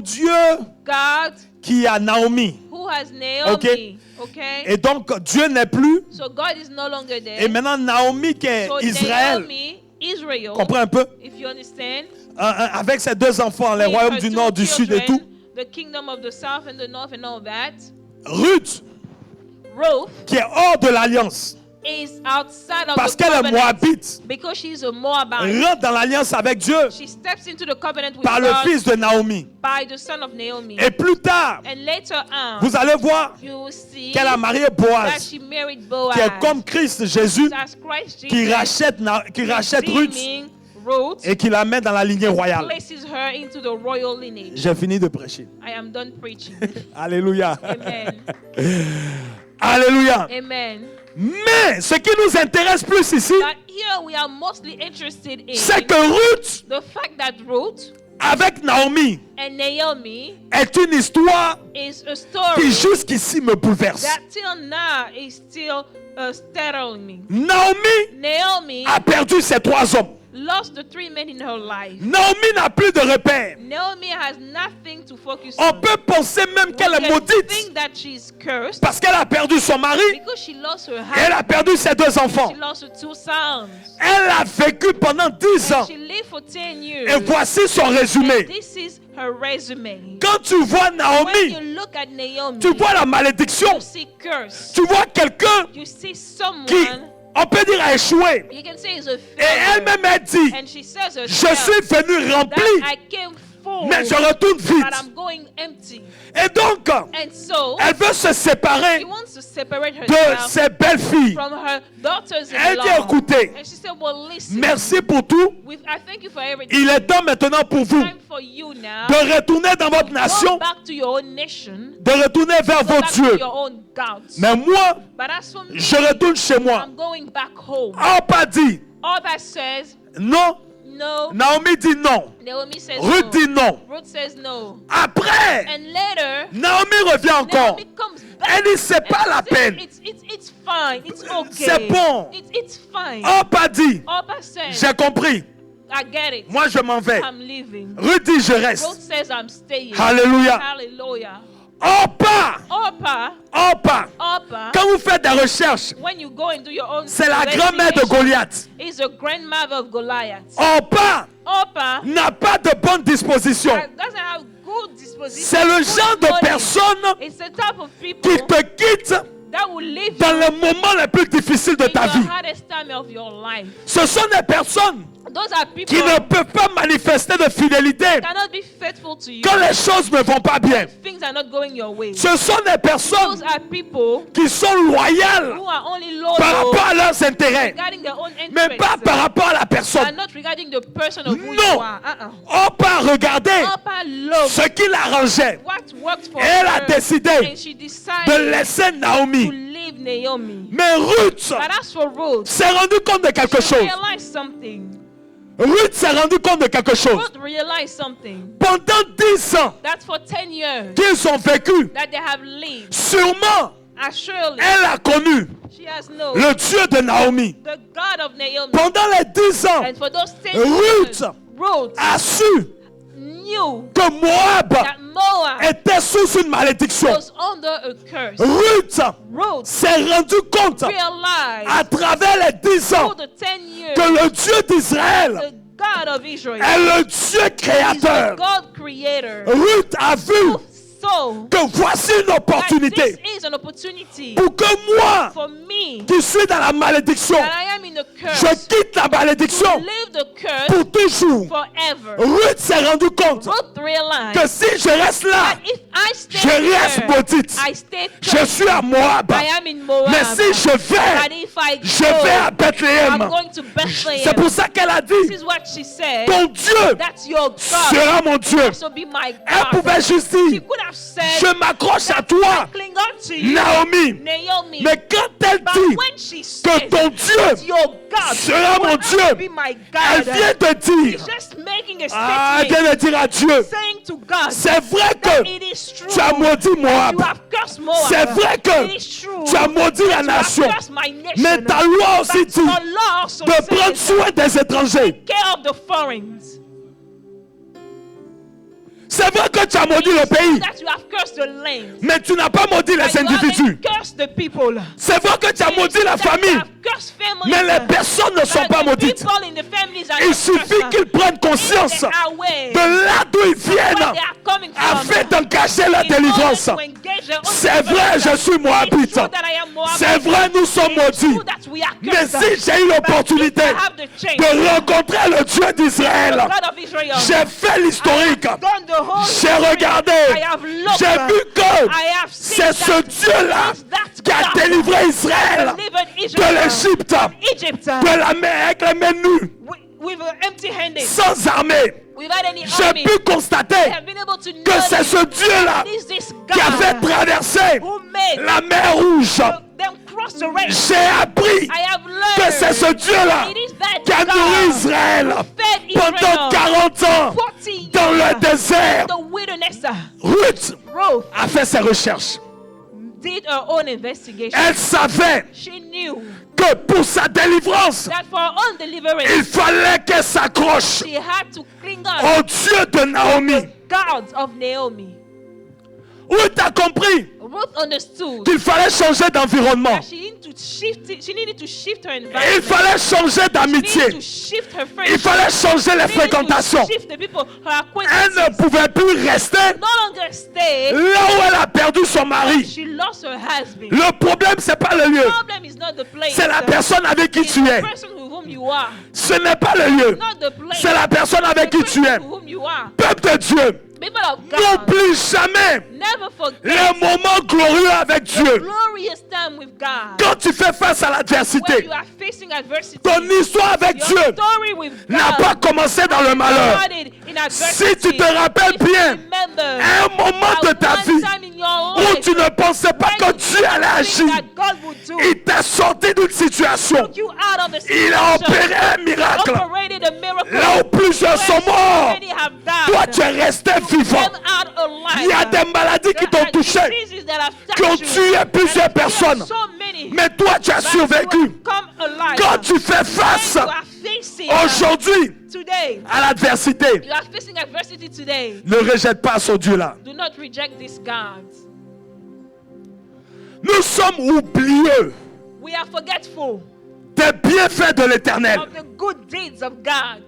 Dieu God qui a Naomi. who has Naomi. Okay? Et donc Dieu n'est plus. So God is no longer there. Et maintenant Naomi qui est So Israël. Naomi, Israel, Comprends un peu? if you understand, Avec ses deux enfants, les with royaumes her du two nord, du sud et children, tout. the kingdom of the south and the north and all that. Ruth Ruth qui est hors de l'alliance is outside of parce the qu'elle est covenant moabite, because she's a Moabite. rentre dans l'alliance avec Dieu She steps into the covenant with par le God fils de Naomi. by the son of Naomi. Et plus tard, And later on, vous allez voir you will see qu'elle a marié that Boaz, she married Boaz. qui est comme Christ Jésus, As Christ qui Jesus, rachète Ruth redeeming Ruth, et qui la met dans la lignée royale. places her into the royal lineage. J'ai fini de prêcher. I am done preaching. Alléluia. Amen. Alléluia. Amen. Mais ce qui nous intéresse plus ici, That here we are mostly interested in c'est que Ruth, the fact that Ruth avec Naomi, and Naomi est une histoire is a qui story jusqu'ici me bouleverse. that till now is still startling me. Naomi Naomi a perdu ses 3 hommes. lost the 3 men in her life. Naomi n'a plus de repère. Naomi has nothing to focus On on. peut penser même qu'elle est We can maudite think that she's cursed parce qu'elle a perdu son mari because she lost her et elle husband. a perdu ses 2 enfants. She lost her 2 sons. Elle a vécu pendant 10 ans. And she lived for 10 years. Et voici son And résumé. this is her resume. Quand tu vois When Naomi, you look at Naomi, tu vois la malédiction. you see curse. Tu vois quelqu'un You see qui, someone, on peut dire, a échoué. you can say is a Et failure. elle-même a dit, And she says je herself suis venu that rempli, I came full, mais je retourne but vite. I'm going empty. Et donc, And so, elle veut se she séparer wants to separate de herself ses belles-filles. from her daughters Elle in dit, law. écoutez, And she said, well, listen, merci pour tout. I thank you for everything. Il est temps maintenant pour vous Time for you now. de retourner dans votre Go nation, back to your own nation. de retourner vers Go vos back to dieux. your own gods. Mais moi, But as for me, je retourne chez moi. I'm going back home. On pas dit All that says non. no. Naomi dit non. Naomi says Ruth no. dit non. Ruth says no. Après, And later, Naomi revient encore. Naomi comes back. Elle dit c'est pas and la says, peine. It's fine. It's okay. C'est bon. It's fine. On pas dit Opa says, j'ai compris. I get it. Moi je m'en vais. I'm leaving. Ruth dit je Ruth reste. says I'm staying. Alléluia. Hallelujah. Opa. Opa, Quand vous faites des recherches, when you go and do your own c'est la grand-mère de investigation, Goliath. is the grandmother of Goliath. Opa n'a pas de bonne disposition. Doesn't have good disposition. C'est le good genre de motive. personne It's the type of people qui te quitte that will leave dans you les moments les plus difficiles de in ta the vie. hardest time of your life. Ce sont des personnes Those are people qui ne peuvent pas manifester de fidélité cannot be faithful to you. quand les choses ne vont pas bien. Things are not going your way. Ce sont des Those personnes are people qui sont loyales who are only par loyal rapport à leurs intérêts, regarding their own mais interests pas par rapport à la and personne. not regarding the person of who Non. you are. On peut regarder Opa loved ce qui l'arrangeait. what worked for Elle a her, décidé and she de decided laisser to Naomi. leave Naomi. Mais Ruth But as for Ruth, s'est rendu compte de quelque she chose. realized something. Ruth s'est rendu compte de quelque chose. Ruth realized something. Pendant 10 ans That for 10 years qu'ils ont vécu, that they have lived, sûrement, as surely elle a connu she has known le Dieu de Naomi. the God of Naomi. Pendant les 10 ans, And for those 10 Ruth years, Ruth a su knew que Moab that Moab était sous une malédiction. was under a curse. Ruth Ruth s'est rendu compte realized à travers les 10 ans through the 10 years que le Dieu d'Israël the God of Israel est le Dieu is the créateur. God creator. Ruth a vu So que voici une that opportunité this is an opportunity pour que moi, for me qui suis dans la malédiction, that I am in the curse je quitte la to malédiction leave the curse pour toujours. forever. Ruth s'est rendu compte Ruth realized que si je reste là, that if I stay je reste here, maudite. I stay Je cursed. suis à Moab. I am in Moab. Mais si je But vais, if I je vais à go, Bethléem. I'm going to Bethlehem. C'est pour ça qu'elle a This dit, is what she said. ton Dieu That's your God. sera mon Dieu. Also be my Elle God. pouvait juste She dire, could have said, je m'accroche à toi, cling on to you, Naomi. Naomi. Mais quand elle But dit when she que said ton Dieu your God sera mon will Dieu, be my elle God, vient de dire, she's just making a elle statement vient de dire à Dieu, saying to God c'est vrai that que it is true. tu as maudit Moab. You have cursed Moab. C'est vrai que It is true tu as maudit la that you nation. have cursed my nation. Mais ta loi aussi But dit your law also de prendre says soin des étrangers. care of the foreigners. C'est vrai que tu as maudit le pays, That you have cursed the land. mais tu n'as pas maudit But les you individus. haven't cursed the people. C'est vrai que tu as maudit la That you famille, have cursed families. mais les personnes ne sont But pas the maudites. people in the families are Il not suffit cursed. qu'ils prennent conscience They are aware de là d'où ils where viennent they are coming from. afin d'engager la In order délivrance. to engage their own C'est vrai, deliverance. je suis It's moabite. true that I am Moabite. C'est vrai, nous sommes It's maudits. true that we are Mais cursed. si j'ai eu l'opportunité But if I have the chance, de rencontrer le Dieu the d'Israël, God of Israel, j'ai fait l'historique. I have done the whole J'ai history. regardé. I have looked. J'ai vu que I have seen c'est ce that Dieu-là it's that qui a God délivré Israël delivered de Israel l'Égypte, from Egypt de la mer avec les mains nues, with empty-handed, sans armée. without any J'ai army. pu They constater have been able to que c'est notice ce Dieu-là it is this qui a fait God traverser who made la mer Rouge. them cross the Red Sea. J'ai appris I have que learned c'est ce Dieu-là it is that qui a nourri God Israël fed pendant Israel 40 ans 40 years dans le désert. in the wilderness. Ruth Ruth a fait ses recherches. did her own investigation. Elle savait She knew que pour sa délivrance, that for her own deliverance, il fallait qu'elle s'accroche she had to cling on au Dieu de Naomi. God of Naomi. Oui, tu as compris Ruth understood qu'il fallait changer d'environnement. that she needed to shift her Il environment. fallait changer She needed d'amitié. to shift her Il friendship. fallait changer les She needed to fréquentations. shift the people, her Elle ne acquaintances. pouvait plus rester No longer stay. là où elle a perdu son mari. She lost her husband. Le problème, c'est pas le lieu. The problem is not the place. C'est la personne avec qui It's tu the es. person with whom you are. Ce n'est pas le lieu. Not the place. C'est la personne avec The qui tu person es. with whom you are. Peuple de Dieu, People of God, n'oublie jamais never forget les moments glorieux avec Dieu. glorious time with God. Quand tu fais face à When l'adversité, you are facing adversity, ton histoire avec your Dieu story with n'a God pas commencé dans le malheur. started in Si adversity. tu te rappelles If you bien, remember à un moment de at ta one vie time in your où life tu ne pensais pas que Dieu allait think agir, that God would do, il t'a sorti d'une situation. took you out of the Il a situation, opéré un miracle. operated a miracle. Là où plusieurs Where sont so morts, many have died. toi tu es resté vivant. Came out alive. Il y a des maladies qui There t'ont are touché, diseases that have qui ont touched tué you, plusieurs that have killed personnes. so many. Mais toi tu as But you survécu. have come alive. Quand tu fais face When you are facing aujourd'hui today, à l'adversité, you are facing adversity today. ne rejette pas ce Dieu-là. Do not reject this God. Nous sommes oublieux We are forgetful des bienfaits de l'Éternel. of the good deeds of God.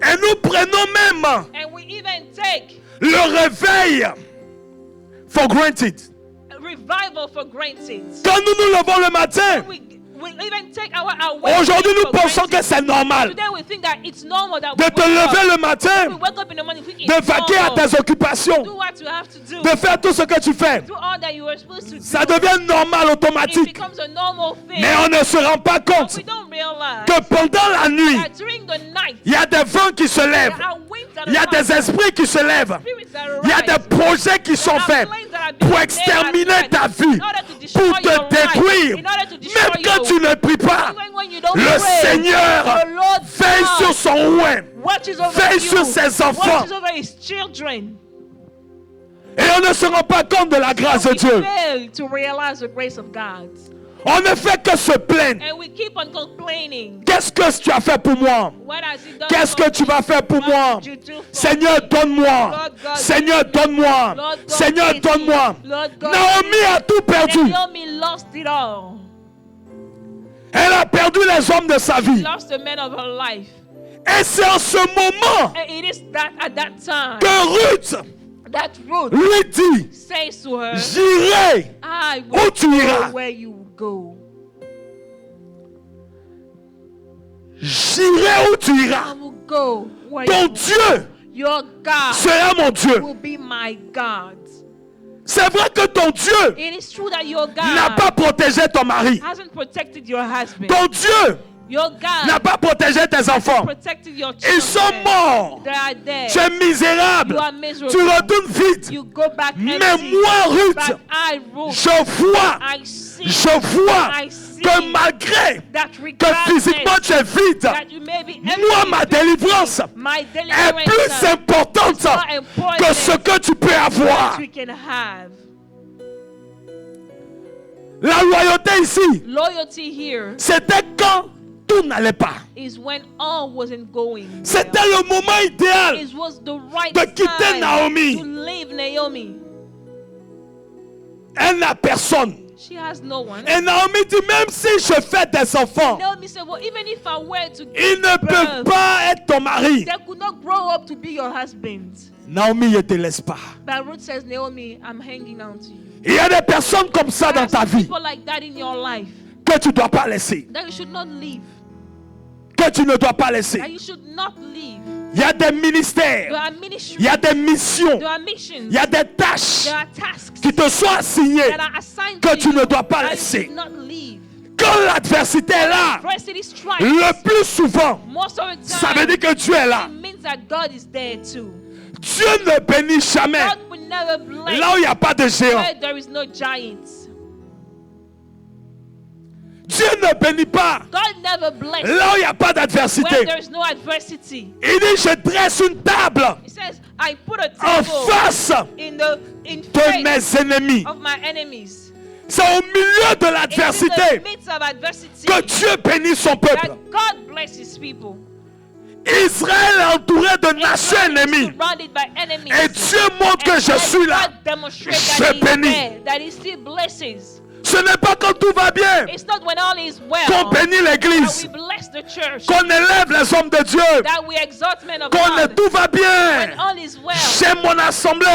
Et nous prenons même And we even take le réveil for granted. a revival for granted. Quand nous nous levons le matin, We even take our awakening aujourd'hui nous for pensons granted. que c'est normal Today we think that it's normal that de we te wake lever up. le matin, We wake up in the morning thinking de it's vaquer à normal. tes occupations, Do what you have to do. de faire tout ce que tu fais. Do all that you are supposed to Ça do. devient normal, It automatique. becomes a normal thing. Mais on ne se rend pas But compte we don't realize que pendant la nuit, that during the night il y a des vents qui se there lèvent, are winds that il y a arise, des esprits qui se lèvent, spirits that il y a arise. des projets qui sont faits pour exterminer ta vie, pour te détruire. Même quand tu ne pries pas, le Seigneur veille sur son oint, veille sur ses enfants. Et on ne se rend pas compte de la grâce de Dieu. On ne fait que se plaindre. Qu'est-ce que tu as fait pour moi? Qu'est-ce que tu vas faire pour moi? Seigneur, donne-moi. Seigneur, donne-moi. Seigneur, donne-moi. Naomi a tout perdu. Elle a perdu les hommes de sa vie. Et c'est en ce moment que Ruth lui dit, j'irai où tu iras. J'irai où tu iras. Ton Dieu Your God sera mon Dieu. will be my God. C'est vrai que ton Dieu It is true that your n'a God pas protégé ton mari. hasn't protected your husband. Ton Dieu Your God n'a pas protégé tes enfants. protected your children. Ils sont morts. They are dead. Tu es misérable. You are miserable. Tu retournes vite. You go back Mais empty. moi, Ruth, But I, Ruth, je vois see que malgré that que regardless physiquement tu es vide, that you may be empty, moi, ma délivrance my est deliverance plus importante more important que ce que tu peux avoir. that we can have. La loyauté ici, Loyalty here c'était quand tout n'allait pas. is when all wasn't going. C'était le moment idéal It was the right de quitter time Naomi. to leave Naomi. Elle n'a personne. She has no one. Et Naomi dit, même si je fais des enfants, Naomi said, well, even if I were to ils ne peuvent pas être ton mari. they could not grow up to be your husband. Naomi, ne te laisse pas. But Ruth says, Naomi, I'm hanging on to you. Il y a des personnes comme ça There dans are ta some vie people like that in your life que tu ne dois pas laisser. that you should not leave. Que tu ne dois pas laisser. That you should not leave. Il y a des There ministères, are il ministries. y a des missions, There are missions. il y a des tâches There are tasks qui te sont assignées that are assigned que to tu you ne dois pas that you laisser. should not leave. Quand l'adversité est là, Adversity strikes. le plus souvent, Most of the ça veut time, dire que Dieu est là. it means that God is there too. Dieu ne bénit jamais God will never bless là où il n'y a pas de géant. where there is no giants. Dieu ne bénit pas God never bless là où il n'y a pas where d'adversité. there is no adversity. Il dit, je dresse une table He says, I put a en table face in de face mes ennemis. of my enemies. C'est au milieu de l'adversité que Dieu bénit son peuple. Israël est entouré de nations ennemies. Et Dieu montre que je suis là. Je bénis. Ce n'est pas quand tout va bien qu'on bénit l'église, qu'on élève les hommes de Dieu, qu'on tout va bien. J'aime mon assemblée.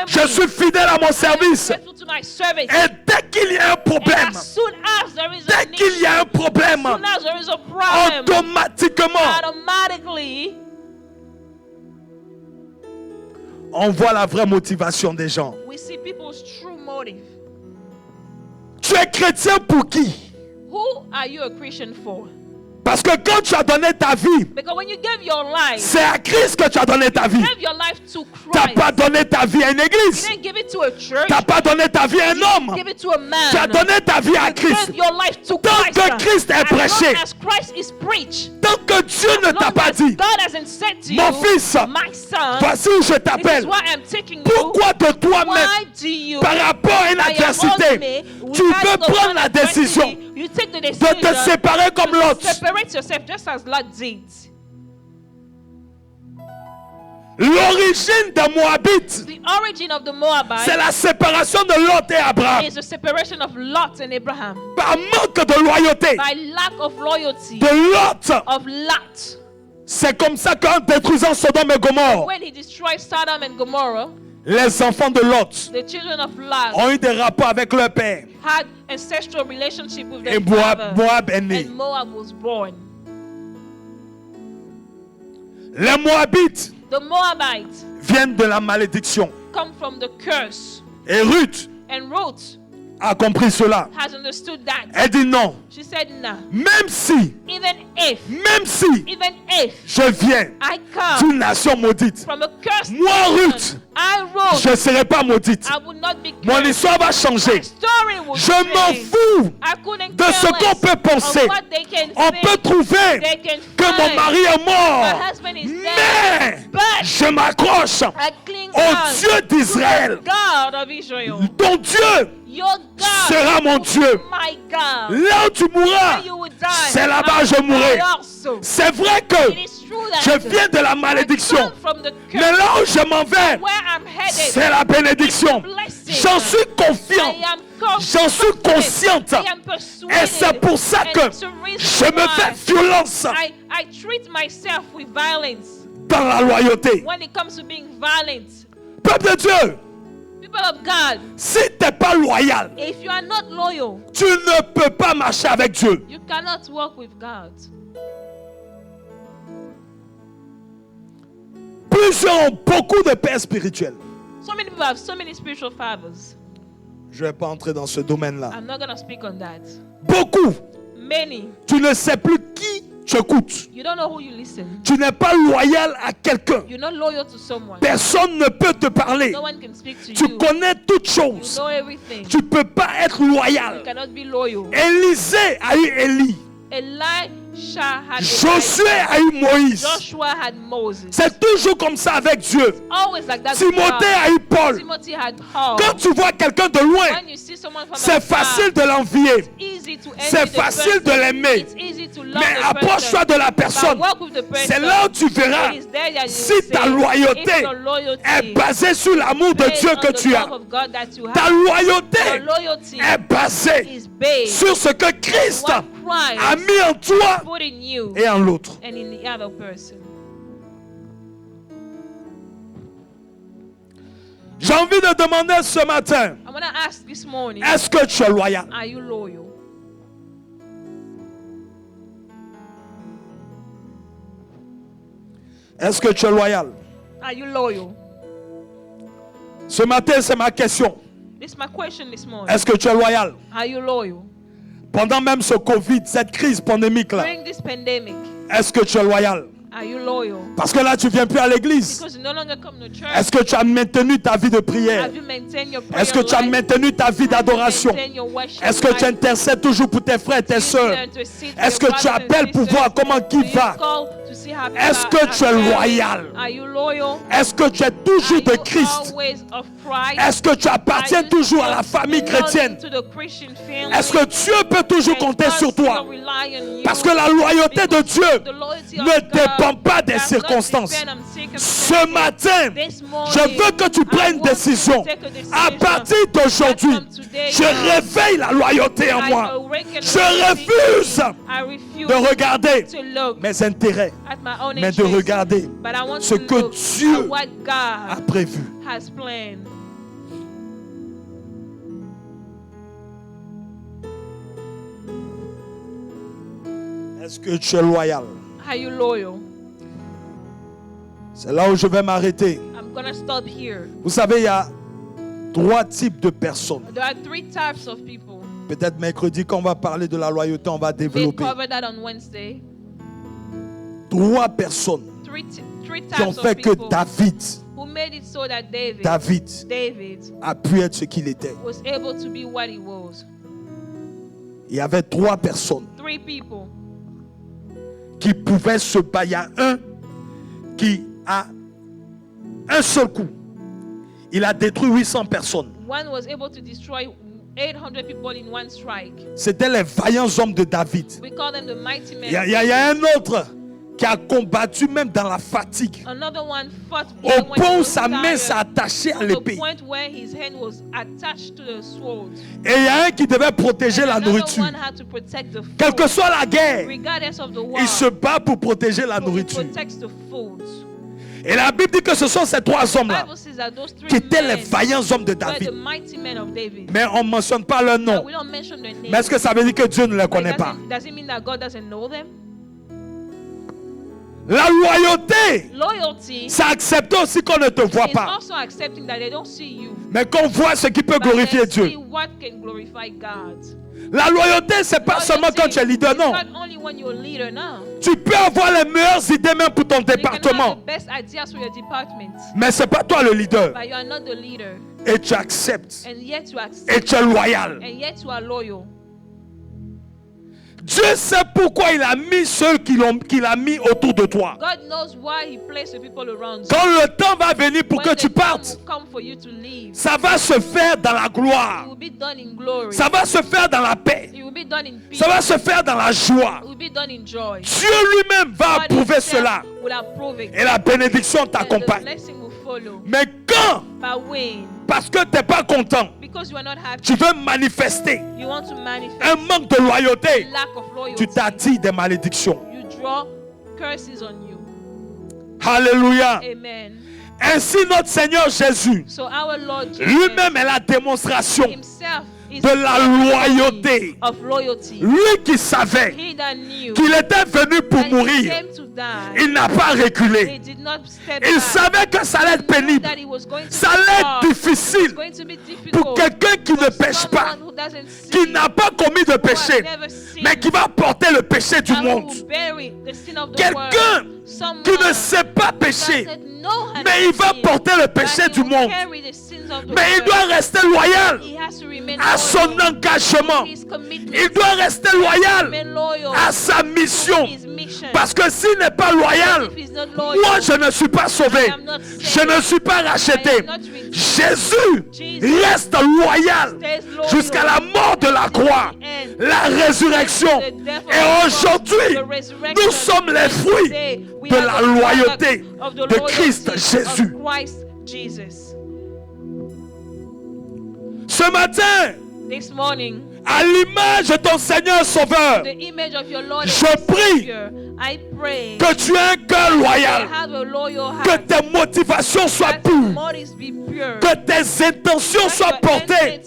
Je suis fidèle à mon service. Et dès qu'il y a un problème, automatiquement, on voit la vraie motivation des gens. Tu es chrétien pour qui? Who are you a Christian for? Parce que quand tu as donné ta vie, c'est à Christ que tu as donné ta vie. Tu n'as pas donné ta vie à une église. Tu n'as pas donné ta vie à un homme. Tu as donné ta vie à Christ. Tant que Christ est prêché, tant que Dieu ne t'a pas dit, mon fils, voici où je t'appelle. Pourquoi de toi-même, par rapport à une adversité, tu veux prendre la décision de te séparer comme l'autre? L'origine des Moabites, c'est la séparation de Lot et Abraham. Par manque de loyauté de Lot. C'est comme ça qu'en détruisant Sodome et Gomorrhe, les enfants de Lot ont eu des rapports avec leur père. Et Moab est né. Les Moabites viennent de la malédiction. Et Ruth a compris cela. Elle dit non. Même si je viens d'une nation maudite, moi Ruth, je ne serai pas maudite. Mon histoire va changer. Je m'en fous de ce qu'on peut penser. On peut trouver que mon mari est mort. Mais je m'accroche au Dieu d'Israël. Ton Dieu sera mon Dieu. Là où tu mourras, c'est là-bas que je mourrai. C'est vrai que je viens de la malédiction, mais là où je m'en vais, c'est la bénédiction. J'en suis confiant, j'en suis consciente, et c'est pour ça que je me fais violence dans la loyauté. Peuple de Dieu, si tu n'es pas loyal, tu ne peux pas marcher avec Dieu. Plusieurs ont beaucoup de pères spirituels. Je ne vais pas entrer dans ce domaine-là. Beaucoup. Tu ne sais plus qui tu écoutes. Tu n'es pas loyal à quelqu'un. Personne ne peut te parler. Tu connais toutes choses. Tu ne peux pas être loyal. Élisée a eu Élie. Josué a eu Moïse. C'est toujours comme ça avec Dieu. Timothée a eu Paul. Quand tu vois quelqu'un de loin, c'est facile de l'envier. C'est facile de l'aimer. Mais approche-toi de la personne. C'est là où tu verras si ta loyauté est basée sur l'amour de Dieu que tu as. Ta loyauté est basée sur ce que Christ a mis en toi et en l'autre. J'ai envie de demander ce matin, est-ce que tu es loyal? Est-ce que tu es loyal? Ce matin, c'est ma question. Est-ce que tu es loyal? Pendant même ce Covid, cette crise pandémique-là, est-ce que tu es loyal? Parce que là, tu ne viens plus à l'église. Est-ce que tu as maintenu ta vie de prière? Est-ce que tu as maintenu ta vie d'adoration? Est-ce que tu intercèdes toujours pour tes frères et tes soeurs? Est-ce que tu appelles pour voir comment qui va? Est-ce que tu es loyal? Est-ce que tu es toujours de Christ? Est-ce que tu appartiens toujours à la famille chrétienne? Est-ce que Dieu peut toujours compter sur toi? Parce que la loyauté de Dieu ne dépend pas des circonstances. Ce matin, je veux que tu prennes une décision. À partir d'aujourd'hui, je réveille la loyauté en moi. Je refuse de regarder mes intérêts, mais de regarder ce que Dieu a prévu. Est-ce que tu es loyal? Are you loyal? C'est là où je vais m'arrêter. I'm gonna stop here. Vous savez, il y a 3 types de personnes. There are 3 types of people. Peut-être mercredi, quand on va parler de la loyauté, on va développer. 3 personnes qui ont fait que David a pu être ce qu'il était. Il y avait 3 personnes qui pouvaient se battre. Il y a un qui a un seul coup. Il a détruit 800 personnes. One was able to destroy 800 people in one strike. C'était les vaillants hommes de David. We call them the mighty men. Il y a un autre qui a combattu même dans la fatigue. Another one fought au point où sa main s'est attachée à l'épée. Et il y a un qui devait protéger la nourriture. Quelle que soit la guerre, il se bat pour protéger la nourriture. Et la Bible dit que ce sont ces 3 hommes-là qui étaient les vaillants hommes de David. Mais on ne mentionne pas leur nom. Mais est-ce que ça veut dire que Dieu ne les connaît pas? La loyauté, c'est accepter aussi qu'on ne te voit pas. Mais qu'on voit ce qui peut glorifier Dieu. La loyauté, c'est pas seulement quand tu es leader, non. Tu peux avoir les meilleures idées même pour ton département. Mais ce n'est pas toi le leader. Et tu acceptes. Et tu es loyal. Dieu sait pourquoi il a mis ceux qu'il a mis autour de toi. Quand le temps va venir pour que tu partes, ça va se faire dans la gloire. Ça va se faire dans la paix. Ça va se faire dans la joie. Dieu lui-même va approuver cela. Et la bénédiction t'accompagne. Mais quand, parce que tu n'es pas content, tu veux manifester un manque de loyauté, tu t'attires des malédictions. Alléluia. Ainsi notre Seigneur Jésus lui-même est la démonstration de la loyauté. Lui qui savait qu'il était venu pour mourir, il n'a pas reculé. Il savait que ça allait être pénible. Ça allait être difficile pour quelqu'un qui ne pêche pas, qui n'a pas commis de péché, mais qui va porter le péché du monde. Quelqu'un qui ne sait pas pécher, mais il va porter le péché du monde. Mais il doit rester loyal à son engagement. Il doit rester loyal à sa mission. Parce que s'il n'est pas loyal, moi je ne suis pas sauvé. Je ne suis pas racheté. Jésus reste loyal jusqu'à la mort de la croix, la résurrection. Et aujourd'hui, nous sommes les fruits de la loyauté de Christ Jésus. Ce matin, à l'image de ton Seigneur Sauveur, je prie que tu aies un cœur loyal, que tes motivations soient pures, que tes intentions soient portées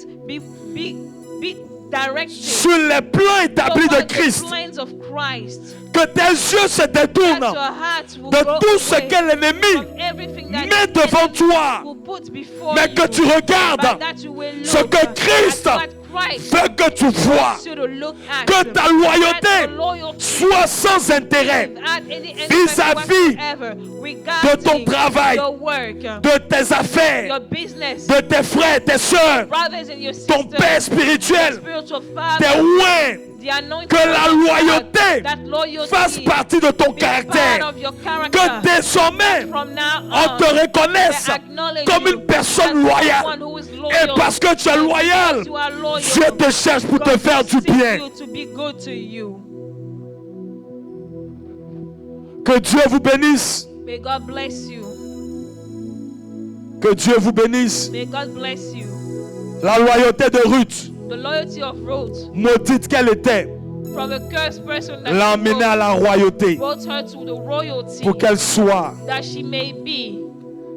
sur les plans établis de Christ. Que tes yeux se détournent de tout ce que l'ennemi met devant toi, mais que tu regardes ce que Christ veut que tu vois. Que ta loyauté soit sans intérêt vis-à-vis de ton travail, de tes affaires, de tes frères, tes soeurs, ton père spirituel, tes ouins, Que la loyauté fasse partie de ton caractère. Que désormais, on te reconnaisse comme une personne loyale. Et parce que tu es loyal, Dieu te cherche pour te faire du bien. Que Dieu vous bénisse. May God bless you. Que Dieu vous bénisse. May God bless you. La loyauté de Ruth, the loyalty of Ruth, maudite qu'elle était, from a cursed person that l'a emmenée à la royauté brought her to the royalty, pour qu'elle soit that she may be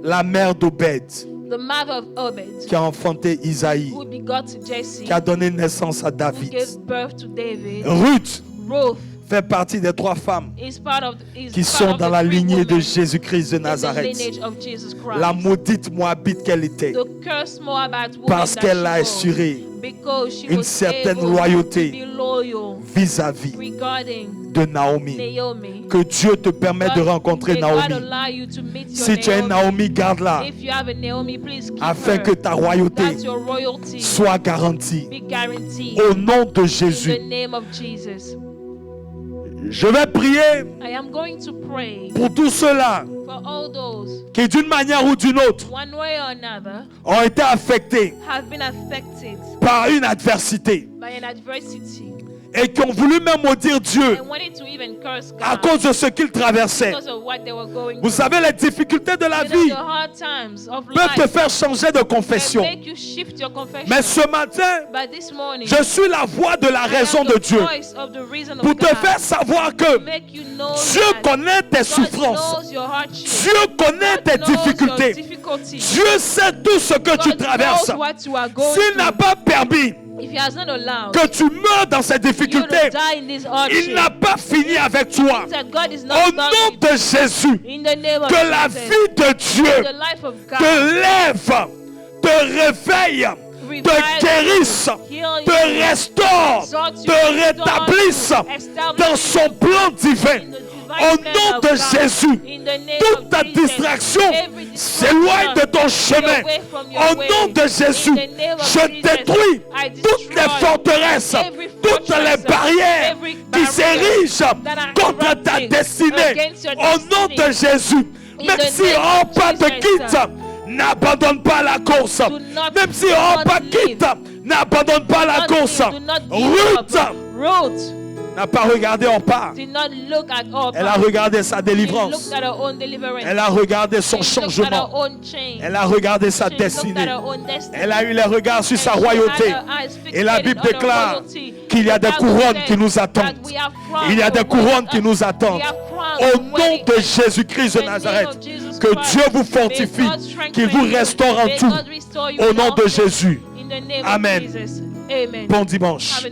la mère d'Obed, the mother of Obed, qui a enfanté Isaïe, who begot Jesse, qui a donné naissance à David. who gave birth to David. Ruth Ruth fait partie des 3 femmes qui sont dans la lignée de Jésus-Christ de Nazareth. La maudite Moabite qu'elle était, parce qu'elle a assuré une certaine loyauté vis-à-vis de Naomi. Que Dieu te permette de rencontrer Naomi. Si tu es Naomi, garde-la, afin que ta royauté soit garantie. Au nom de Jésus. Je vais prier pour tous ceux-là qui, d'une manière ou d'une autre, ont été affectés par une adversité et qui ont voulu même maudire Dieu à cause de ce qu'ils traversaient. Vous savez, les difficultés de la vie peuvent te faire changer de confession. Mais ce matin, je suis la voix de la raison de Dieu pour te faire savoir que Dieu connaît tes souffrances. Dieu connaît tes difficultés. Dieu sait tout ce que tu traverses. S'il n'a pas permis que tu meurs dans ces difficultés, il n'a pas fini avec toi. Au nom de Jésus, que la vie de Dieu te lève, te réveille, te guérisse, te restaure, te rétablisse dans son plan divin. Au nom de Jésus, toute ta distraction s'éloigne de ton chemin. Au nom de Jésus, je détruis toutes les forteresses, toutes les barrières qui s'érigent contre ta destinée. Au nom de Jésus, même si Orpa te quitte, n'abandonne pas la course. Même si Orpa quitte, n'abandonne pas la course. Ruth n'a pas regardé Orpa. Elle a regardé sa délivrance. Elle a regardé son changement. Elle a regardé sa destinée. Elle a eu les regards sur sa royauté. Et la Bible déclare qu'il y a des couronnes qui nous attendent. Il y a des couronnes qui nous attendent. Au nom de Jésus-Christ de Nazareth, que Dieu vous fortifie, qu'il vous restaure en tout. Au nom de Jésus. Amen. Bon dimanche.